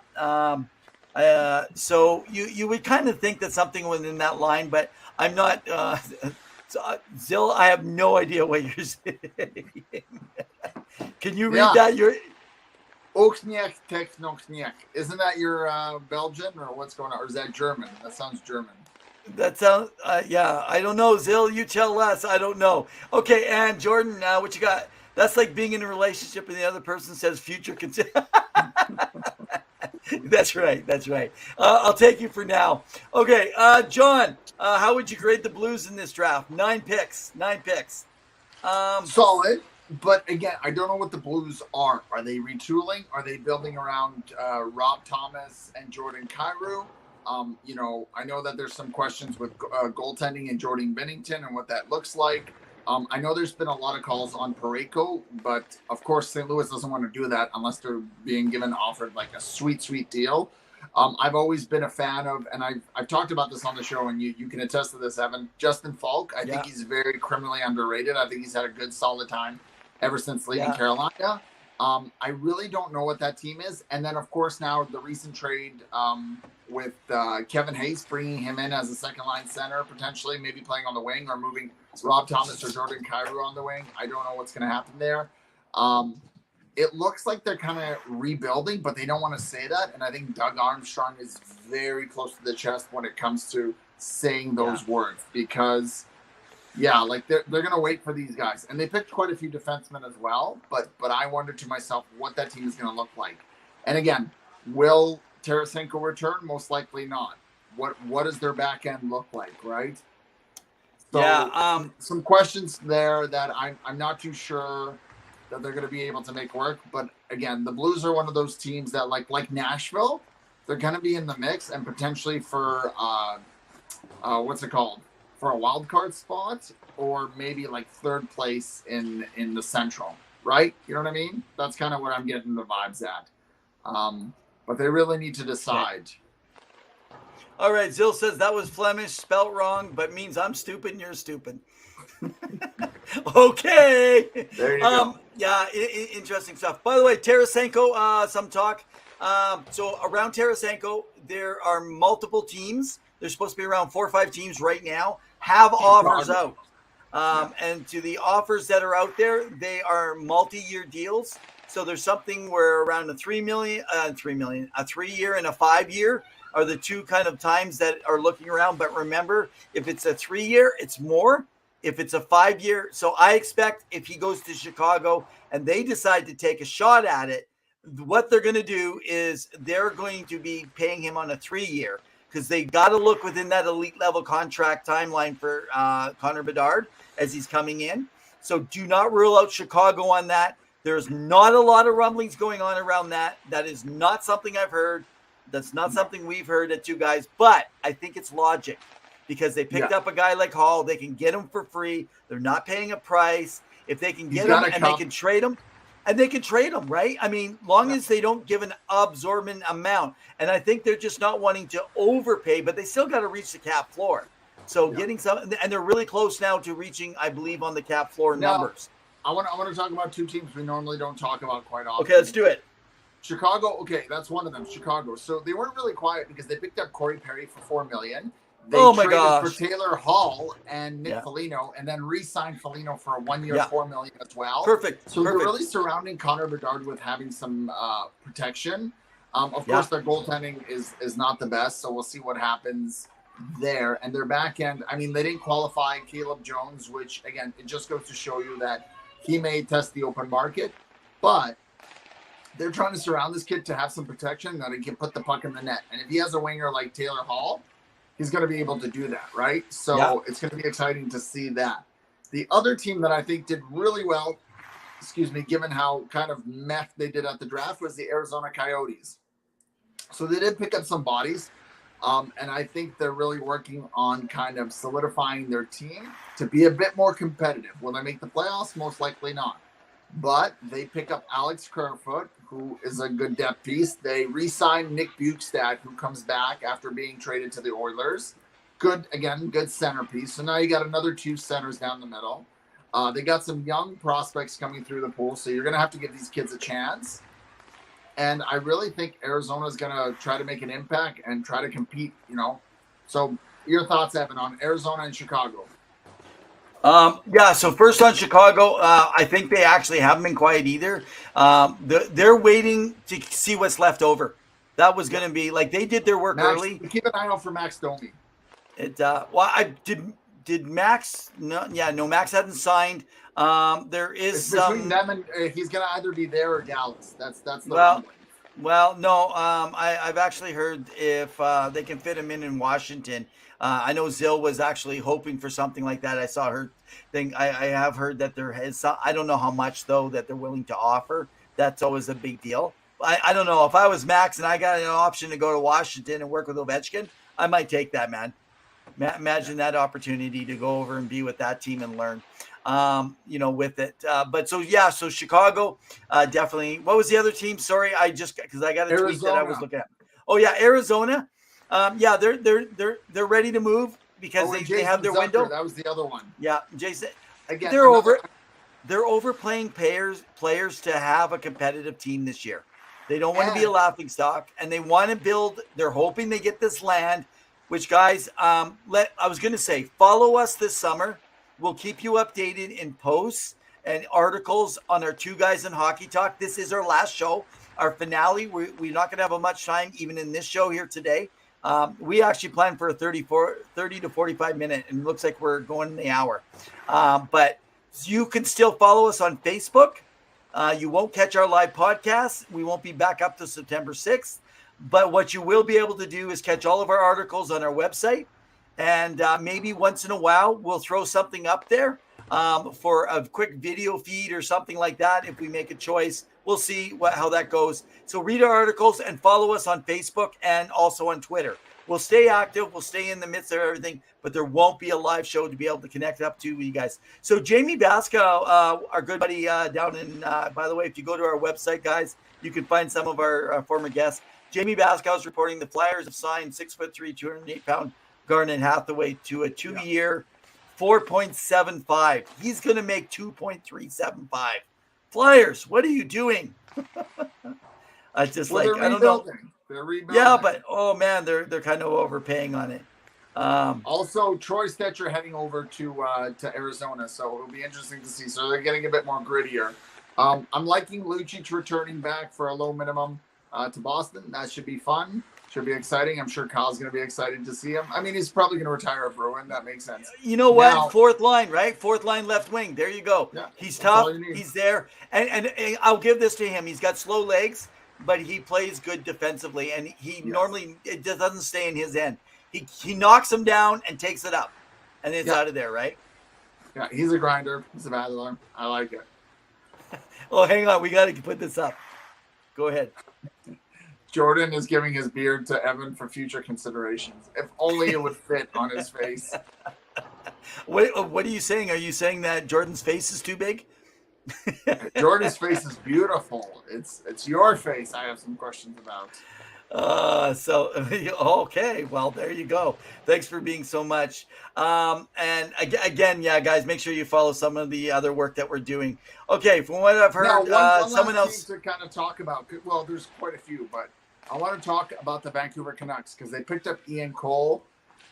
So you would kind of think that something within that line, but I'm not. Zill, I have no idea what you're saying. Can you read that? Oksniak Technoksniak. Isn't that your Belgian or what's going on? Or is that German? That sounds German. That sounds, yeah, I don't know. Zill, you tell us. I don't know. Okay, and Jordan, what you got? That's like being in a relationship and the other person says future consider. That's right. I'll take you for now. Okay, John, how would you grade the Blues in this draft? 9 picks. Solid. But again, I don't know what the Blues are. Are they retooling? Are they building around Rob Thomas and Jordan Kyrou? I know that there's some questions with goaltending and Jordan Binnington and what that looks like. I know there's been a lot of calls on Parayko, but of course St. Louis doesn't want to do that unless they're being offered like a sweet deal. I've always been a fan of, and I've talked about this on the show, and you can attest to this, Evan, Justin Falk. I think he's very criminally underrated. I think he's had a good, solid time ever since leaving Carolina. I really don't know what that team is. And then, of course, now the recent trade with Kevin Hayes, bringing him in as a second-line center, potentially maybe playing on the wing or moving Rob Thomas or Jordan Kyrou on the wing. I don't know what's going to happen there. It looks like they're kind of rebuilding, but they don't want to say that. And I think Doug Armstrong is very close to the chest when it comes to saying those words because – like they're going to wait for these guys. And they picked quite a few defensemen as well. But I wondered to myself what that team is going to look like. And again, will Tarasenko return? Most likely not. What does their back end look like, right? So, some questions there that I'm not too sure that they're going to be able to make work. But again, the Blues are one of those teams that like Nashville, they're going to be in the mix and potentially for what's it called? For a wild card spot or maybe like third place in the Central, right? You know what I mean? That's kind of what I'm getting the vibes at. But they really need to decide. All right, Zill says that was Flemish, spelt wrong, but means I'm stupid and you're stupid. Okay. There you go. Yeah, interesting stuff. By the way, Tarasenko, some talk. So around Tarasenko, there are multiple teams. There's supposed to be around 4 or 5 teams right now have offers out. And to the offers that are out there, they are multi-year deals. So there's something where around a 3 million, a 3-year and a 5-year are the two kind of times that are looking around. But remember, if it's a 3-year, it's more. If it's a 5-year, so I expect if he goes to Chicago and they decide to take a shot at it, what they're going to do is they're going to be paying him on a 3-year because they got to look within that elite level contract timeline for Connor Bedard as he's coming in. So do not rule out Chicago on that. There's not a lot of rumblings going on around that. That is not something I've heard. That's not something we've heard at Two Guys, but I think it's logic because they picked up a guy like Hall. They can get him for free. They're not paying a price. If they can get him and they can trade him, right? I mean, long as they don't give an absorbent amount. And I think they're just not wanting to overpay, but they still got to reach the cap floor. So getting some, and they're really close now to reaching, I believe, on the cap floor numbers. I want to talk about two teams we normally don't talk about quite often. Okay, let's do it. Chicago, okay, that's one of them. Chicago. So they weren't really quiet because they picked up Corey Perry for $4 million. They traded for Taylor Hall and Nick Foligno, and then re-signed Foligno for a 1-year, $4 million as well. Perfect. So they're really surrounding Connor Bedard with having some protection. Of course, their goaltending is not the best, so we'll see what happens there. And their back end, I mean, they didn't qualify Caleb Jones, which again, it just goes to show you that he may test the open market, but they're trying to surround this kid to have some protection that he can put the puck in the net. And if he has a winger like Taylor Hall, he's going to be able to do that, right? So it's going to be exciting to see that. The other team that I think did really well, given how kind of meh they did at the draft, was the Arizona Coyotes. So they did pick up some bodies, and I think they're really working on kind of solidifying their team to be a bit more competitive. Will they make the playoffs? Most likely not. But they pick up Alex Kerfoot, who is a good depth piece. They re-signed Nick Bukestad, who comes back after being traded to the Oilers. Good centerpiece. So now you got another 2 centers down the middle. They got some young prospects coming through the pool, so you're going to have to give these kids a chance. And I really think Arizona is going to try to make an impact and try to compete, So your thoughts, Evan, on Arizona and Chicago? So first on Chicago, I think they actually haven't been quiet either. They're waiting to see what's left over. That was going to be like they did their work early. Keep an eye out for Max Domi. I did Max? No, Max hadn't signed. There is between them and he's going to either be there or Dallas. That's the no. I've actually heard if they can fit him in Washington. I know Zill was actually hoping for something like that. I saw her thing. I have heard that there is. I don't know how much though that they're willing to offer. That's always a big deal. I don't know if I was Max and I got an option to go to Washington and work with Ovechkin, I might take that, man. Imagine that opportunity to go over and be with that team and learn, with it. So Chicago, definitely. What was the other team? Sorry, because I got a tweet that I was looking at. Oh yeah, Arizona. They're ready to move because they have their window. That was the other one. Yeah, Jason. Again, they're overplaying players to have a competitive team this year. They don't want to be a laughingstock, and they want to build. They're hoping they get this land. Which guys, I was going to say, follow us this summer. We'll keep you updated in posts and articles on our Two Guys in Hockey Talk. This is our last show, our finale. We're not going to have much time even in this show here today. We actually planned for a 30 to 45 minute, and it looks like we're going the hour. But you can still follow us on Facebook. You won't catch our live podcast. We won't be back up to September 6th. But what you will be able to do is catch all of our articles on our website. And maybe once in a while, we'll throw something up there for a quick video feed or something like that. If we make a choice, we'll see how that goes. So read our articles and follow us on Facebook and also on Twitter. We'll stay active. We'll stay in the midst of everything, but there won't be a live show to be able to connect up to you guys. So Jamie Baska, our good buddy down in, by the way, if you go to our website, guys, you can find some of our former guests. Jamie Baska is reporting the Flyers have signed 6'3", 208-pound Garnet Hathaway to a 2-year, $4.75. He's going to make $2.375. Flyers, what are you doing? I just I don't know. They're rebuilding. Yeah, but oh man, they're kind of overpaying on it. Also, Troy Stetcher heading over to Arizona, so it'll be interesting to see. So they're getting a bit more grittier. I'm liking Lucic returning back for a low minimum to Boston. That should be fun. Should be exciting. I'm sure Kyle's going to be excited to see him. I mean, he's probably going to retire a Bruin. That makes sense. You know what? Now, fourth line, right? Fourth line left wing. There you go. Yeah, he's tough. He's there. And I'll give this to him. He's got slow legs, but he plays good defensively. And he normally, it just doesn't stay in his end. He knocks him down and takes it up. And it's out of there, right? Yeah, he's a grinder. He's a battler. I like it. Oh, hang on. We got to put this up. Go ahead. Jordan is giving his beard to Evan for future considerations. If only it would fit on his face. What are you saying? Are you saying that Jordan's face is too big? Jordan's face is beautiful. It's your face I have some questions about. Okay, well, there you go. Thanks for being so much. And again, yeah, guys, make sure you follow some of the other work that we're doing. Okay, from what I've heard, now, one someone else to kind of talk about. Well, there's quite a few, but I want to talk about the Vancouver Canucks because they picked up Ian Cole.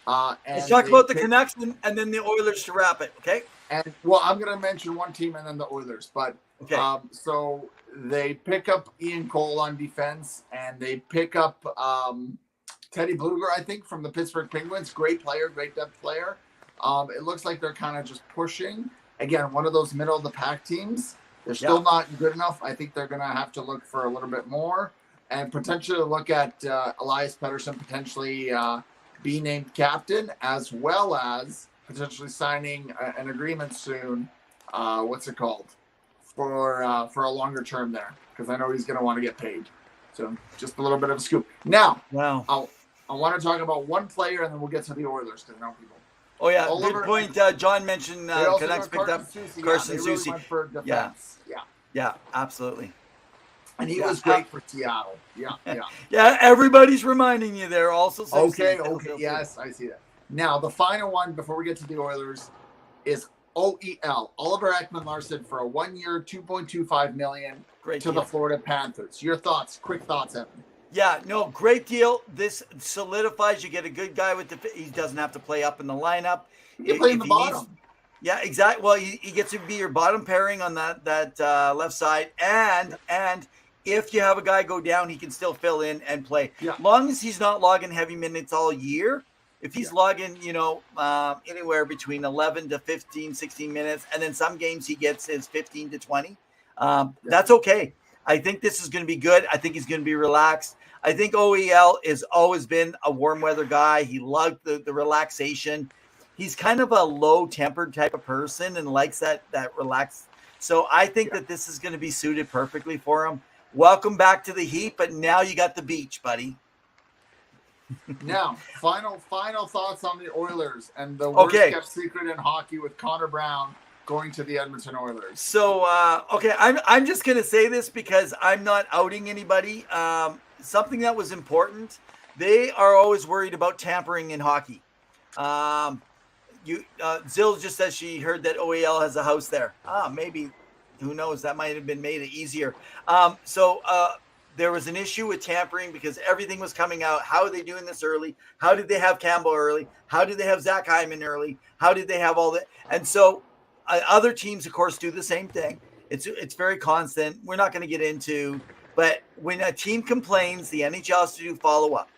Let's talk about the Canucks and then the Oilers to wrap it, okay? And well, I'm going to mention one team and then the Oilers, but okay. So they pick up Ian Cole on defense, and they pick up Teddy Bluger, I think, from the Pittsburgh Penguins. Great player, great depth player. It looks like they're kind of just pushing. Again, one of those middle of the pack teams. They're still not good enough. I think they're going to have to look for a little bit more and potentially look at Elias Pettersson potentially be named captain, as well as potentially signing an agreement soon. What's it called? For a longer term there, because I know he's going to want to get paid. So just a little bit of a scoop. Now, wow. I want to talk about one player, and then we'll get to the Oilers because I know people. Oh yeah, good point. John mentioned Canucks picked up Carson Soucy. Yeah, absolutely. And he was great for Seattle. Yeah, everybody's reminding you there also. Okay, yes, I see that. Now, the final one before we get to the Oilers is OEL, Oliver Ekman-Larsson, for a 1 year, $2.25 million to the Florida Panthers. Your thoughts? Quick thoughts, Evan. Yeah, no, great deal. This solidifies you get a good guy with he doesn't have to play up in the lineup. He can play in the bottom. Yeah, exactly. Well, he gets to be your bottom pairing on that left side, and if you have a guy go down, he can still fill in and play. Yeah. Long as he's not logging heavy minutes all year. If he's logging, anywhere between 11 to 15, 16 minutes, and then some games he gets his 15 to 20, that's okay. I think this is going to be good. I think he's going to be relaxed. I think OEL has always been a warm weather guy. He loved the relaxation. He's kind of a low-tempered type of person and likes that relaxed. So I think that this is going to be suited perfectly for him. Welcome back to the heat, but now you got the beach, buddy. Now, final thoughts on the Oilers and the worst kept secret in hockey with Connor Brown going to the Edmonton Oilers. So, I'm just going to say this because I'm not outing anybody. Something that was important. They are always worried about tampering in hockey. Zill just says she heard that OEL has a house there. Maybe, who knows? That might have been made easier. There was an issue with tampering because everything was coming out. How are they doing this early? How did they have Campbell early? How did they have Zach Hyman early? How did they have all that? And so other teams, of course, do the same thing. It's very constant. We're not going to get into, but when a team complains, the NHL has to do follow-up.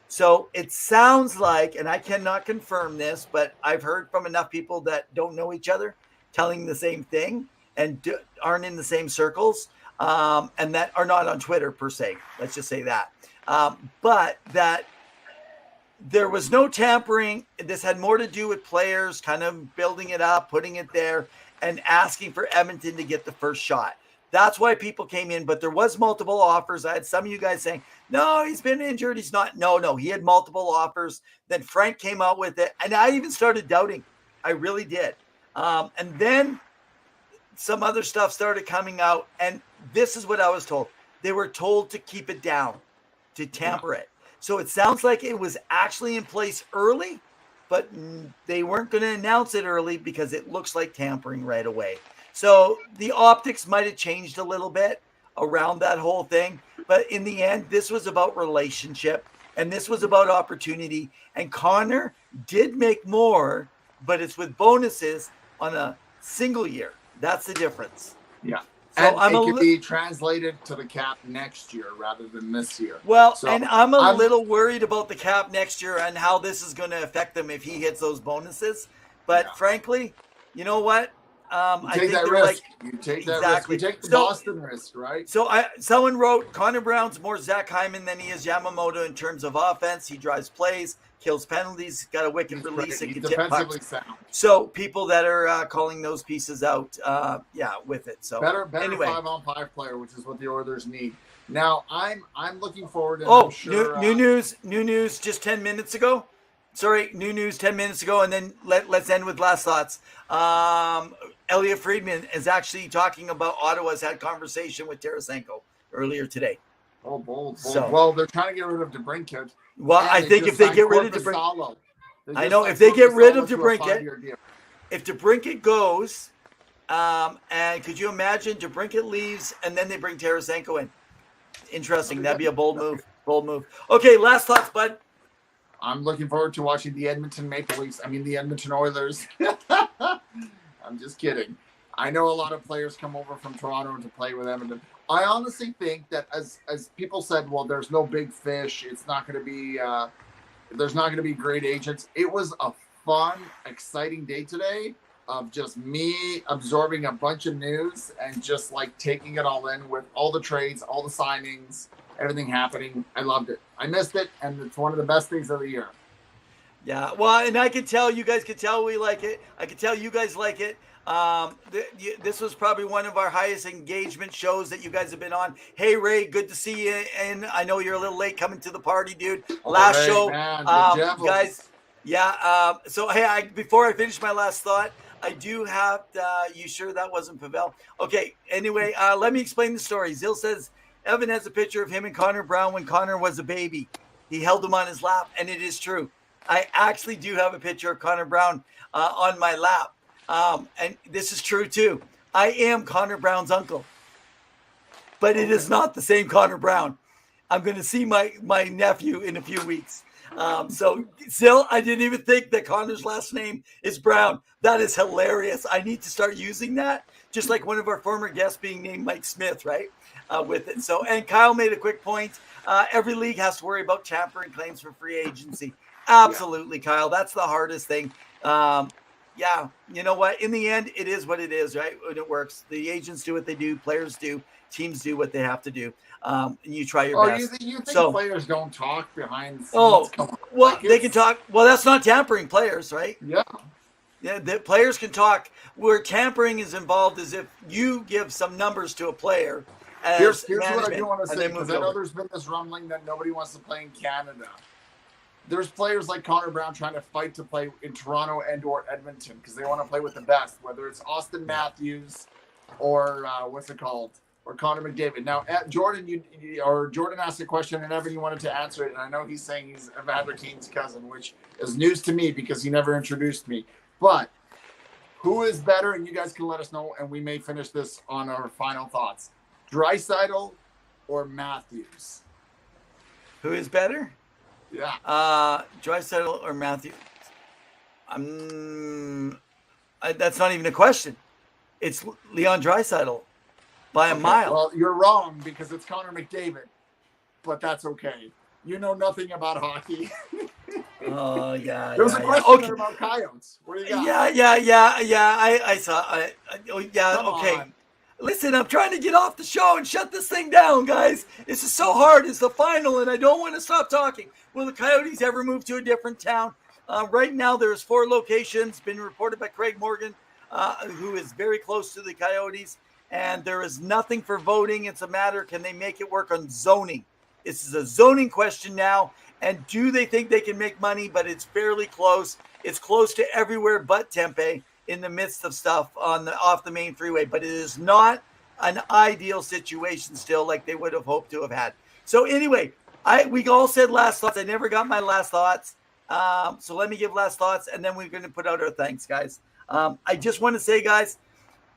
So it sounds like, and I cannot confirm this, but I've heard from enough people that don't know each other telling the same thing and aren't in the same circles. And that are not on Twitter per se. Let's just say that. But that there was no tampering. This had more to do with players kind of building it up, putting it there, and asking for Edmonton to get the first shot. That's why people came in, but there was multiple offers. I had some of you guys saying, no, he's been injured. He's not. No, he had multiple offers. Then Frank came out with it. And I even started doubting. I really did. And then some other stuff started coming out, and this is what I was told. They were told to keep it down, to tamper it. So it sounds like it was actually in place early, but they weren't going to announce it early because it looks like tampering right away. So the optics might have changed a little bit around that whole thing. But in the end, this was about relationship. And this was about opportunity. And Connor did make more, but it's with bonuses on a single year. That's the difference. Yeah. So And it can be translated to the cap next year rather than this year. Well, So and I'm a little worried about the cap next year and how this is going to affect him if he hits those bonuses. But frankly, you know what? You I take think that they're risk. like You take that exactly. risk. You take the So- Boston risk, right? So someone wrote Connor Brown's more Zach Hyman than he is Yamamoto in terms of offense. He drives plays, kills penalties, got a wicked release, and He's can tip defensively pucks. sound. So people that are calling those pieces out, with it. So Better anyway. 5-on-5 player, which is what the Oilers need. Now I'm looking forward. And Oh, I'm sure, new news just 10 minutes ago. Sorry, new news 10 minutes ago, and then let's end with last thoughts. Elliot Friedman is actually talking about Ottawa's had conversation with Tarasenko earlier today. Oh, bold. So- Well, they're trying to get rid of DeBrincat. Well, and I think just if they signed get rid of DeBrincat, Korpisalo. They I just know, signed if they get rid of Korpisalo to a DeBrincat- 5-year deal. if DeBrincat goes, and could you imagine DeBrincat leaves and then they bring Tarasenko in? Interesting. That'd be a bold move. Bold move. Okay, last thoughts, bud. I'm looking forward to watching the Edmonton Oilers. I'm just kidding. I know a lot of players come over from Toronto to play with Edmonton. I honestly think that as people said, well, there's no big fish. It's not going to be. There's not going to be great agents. It was a fun, exciting day today of just me absorbing a bunch of news and just like taking it all in with all the trades, all the signings, everything happening. I loved it. I missed it, and it's one of the best things of the year. Yeah, well, and I could tell you guys could tell we like it. I could tell you guys like it. This was probably one of our highest engagement shows that you guys have been on. Hey, Ray, good to see you. And I know you're a little late coming to the party, dude. Last Hey, show, man, the Devils. guys. Yeah. So, hey, before I finish my last thought, I do have. You sure that wasn't Pavel? Okay. Anyway, let me explain the story. Zill says Evan has a picture of him and Connor Brown when Connor was a baby. He held him on his lap, and it is true. I actually do have a picture of Connor Brown on my lap. And this is true too. I am Connor Brown's uncle, but it is not the same Connor Brown. I'm going to see my nephew in a few weeks. So still, I didn't even think that Connor's last name is Brown. That is hilarious. I need to start using that, just like one of our former guests being named Mike Smith, right? With it. So, and Kyle made a quick point. Every league has to worry about tampering claims for free agency. Absolutely, Kyle. That's the hardest thing. Yeah, you know what? In the end, it is what it is, right? When it works, the agents do what they do, players do, teams do what they have to do. And you try your best. You think So- players don't talk behind the scenes? Oh, Come on. well, Like, they can talk. Well, that's not tampering players, right? Yeah. Yeah, the players can talk. Where tampering is involved is if you give some numbers to a player as Here's what I management, do want to and say, then because move I know over. there's been this rumbling that nobody wants to play in Canada. There's players like Connor Brown trying to fight to play in Toronto and or Edmonton because they want to play with the best, whether it's Austin Matthews or what's it called, or Connor McDavid. Now, Jordan asked a question, and Evan, you wanted to answer it, and I know he's saying he's Evander Kane's cousin, which is news to me because he never introduced me. But who is better? And you guys can let us know, and we may finish this on our final thoughts. Draisaitl or Matthews? Who is better? Yeah. Draisaitl or Matthews? That's not even a question. It's Leon Draisaitl by a mile. Well, you're wrong because it's Connor McDavid, but that's okay. You know nothing about hockey. Oh yeah. There was a yeah, question yeah. Okay. there about Coyotes. What do you got? Yeah. I saw. Yeah. Come Okay. on. Listen, I'm trying to get off the show and shut this thing down, guys. This is so hard. It's the final, and I don't want to stop talking. Will the Coyotes ever move to a different town? Right now, there's 4 locations, been reported by Craig Morgan, who is very close to the Coyotes, and there is nothing for voting. It's a matter, can they make it work on zoning? This is a zoning question now, and do they think they can make money? But it's fairly close. It's close to everywhere but Tempe, in the midst of stuff off the main freeway, but it is not an ideal situation still like they would have hoped to have had. So anyway, we all said last thoughts. I never got my last thoughts. So let me give last thoughts, and then we're going to put out our thanks, guys. I just want to say, guys,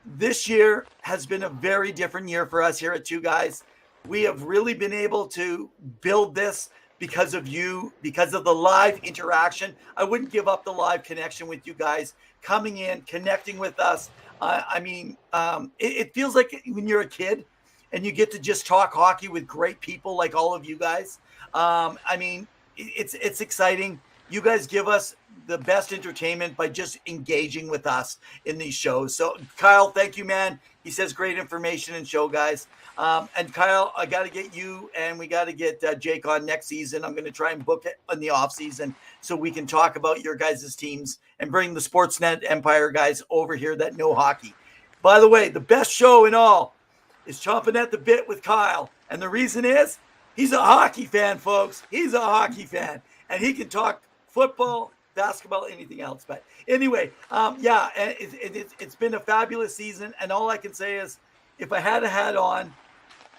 this year has been a very different year for us here at Two Guys. We have really been able to build this because of you, because of the live interaction. I wouldn't give up the live connection with you guys coming in, connecting with us. It feels like when you're a kid and you get to just talk hockey with great people like all of you guys. It's exciting. You guys give us the best entertainment by just engaging with us in these shows. So Kyle, thank you, man. He says great information and show, guys. And Kyle, I got to get you and we got to get Jake on next season. I'm going to try and book it in the off season so we can talk about your guys' teams and bring the Sportsnet Empire guys over here that know hockey. By the way, the best show in all is Chomping at the Bit with Kyle. And the reason is he's a hockey fan, folks. He's a hockey fan and he can talk football, basketball, anything else. But anyway, it's been a fabulous season. And all I can say is if I had a hat on,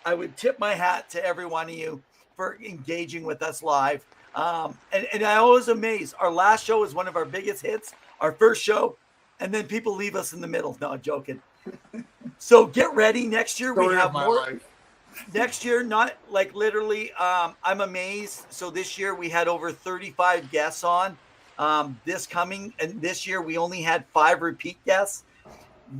I would tip my hat to every one of you for engaging with us live. And I always amaze. Our last show is one of our biggest hits, our first show, and then people leave us in the middle. No, I'm joking. So get ready. Next year we have more. Life. Next year, not like literally, I'm amazed. So this year we had over 35 guests on. This year we only had 5 repeat guests.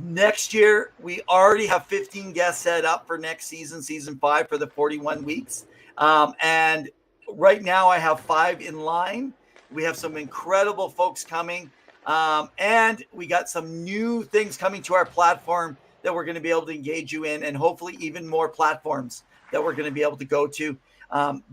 Next year, we already have 15 guests set up for next season 5 for the 41 weeks. And right now I have 5 in line. We have some incredible folks coming. And we got some new things coming to our platform that we're going to be able to engage you in, and hopefully even more platforms that we're going to be able to go to.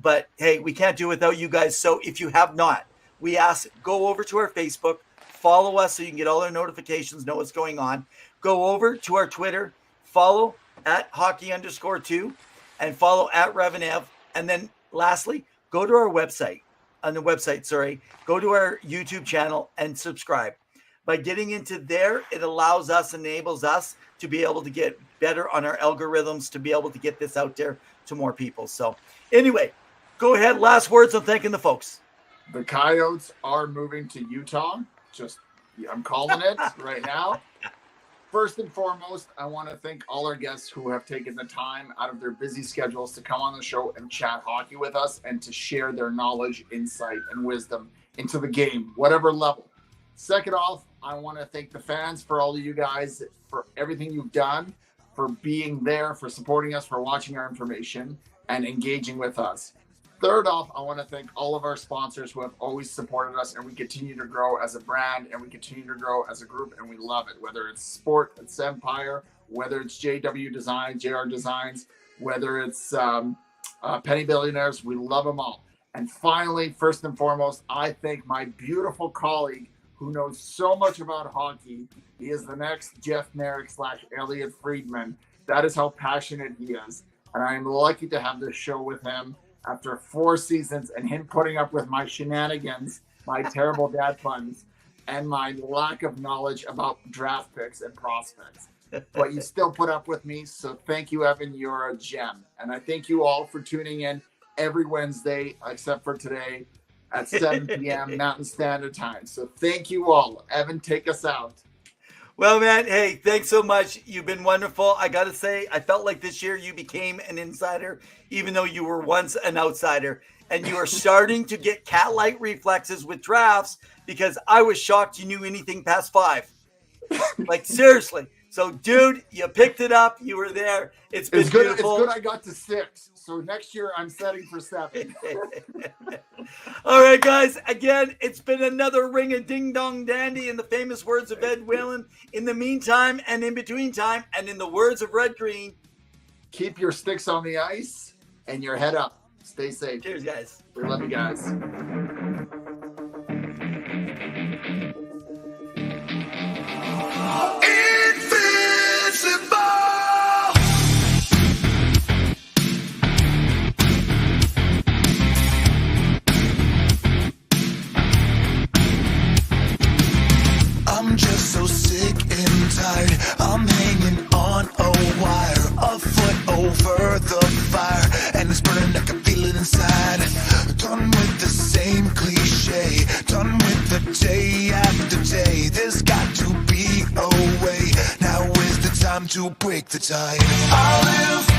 But hey, we can't do it without you guys. So if you have not, we ask, go over to our Facebook, follow us so you can get all our notifications, know what's going on. Go over to our Twitter, follow at hockey_2 and follow at Revenev. And then lastly, go to our website, go to our YouTube channel and subscribe. By getting into there, it enables us to be able to get better on our algorithms, to be able to get this out there to more people. So anyway, go ahead. Last words on thanking the folks. The Coyotes are moving to Utah. I'm calling it right now. First and foremost, I want to thank all our guests who have taken the time out of their busy schedules to come on the show and chat hockey with us and to share their knowledge, insight, and wisdom into the game, whatever level. Second off, I want to thank the fans for all of you guys, for everything you've done, for being there, for supporting us, for watching our information, and engaging with us. Third off, I want to thank all of our sponsors who have always supported us, and we continue to grow as a brand, and we continue to grow as a group, and we love it. Whether it's Sport, it's Empire, whether it's JW Design, JR Designs, whether it's Penny Billionaires, we love them all. And finally, first and foremost, I thank my beautiful colleague who knows so much about hockey. He is the next Jeff Merrick / Elliot Friedman. That is how passionate he is. And I am lucky to have this show with him after 4 seasons and him putting up with my shenanigans, my terrible dad puns, and my lack of knowledge about draft picks and prospects. But you still put up with me. So thank you, Evan. You're a gem. And I thank you all for tuning in every Wednesday, except for today at 7 p.m. Mountain Standard Time. So thank you all. Evan, take us out. Well, man, hey, thanks so much. You've been wonderful. I got to say, I felt like this year you became an insider, even though you were once an outsider. And you are starting to get cat-like reflexes with drafts because I was shocked you knew anything past 5. Like, seriously. So, dude, you picked it up. You were there. It's been beautiful. It's good I got to 6. So next year I'm setting for 7. All right, guys. Again, it's been another ring a ding dong dandy in the famous words of Ed Whalen. In the meantime and in between time, and in the words of Red Green, keep your sticks on the ice and your head up. Stay safe. Cheers, guys. We love you guys. I'm just so sick and tired. I'm hanging on a wire, a foot over the fire, and it's burning. I can feel it inside. Done with the same cliche, done with the day after day. There's got to be a way. Now is the time to break the tie. I'll live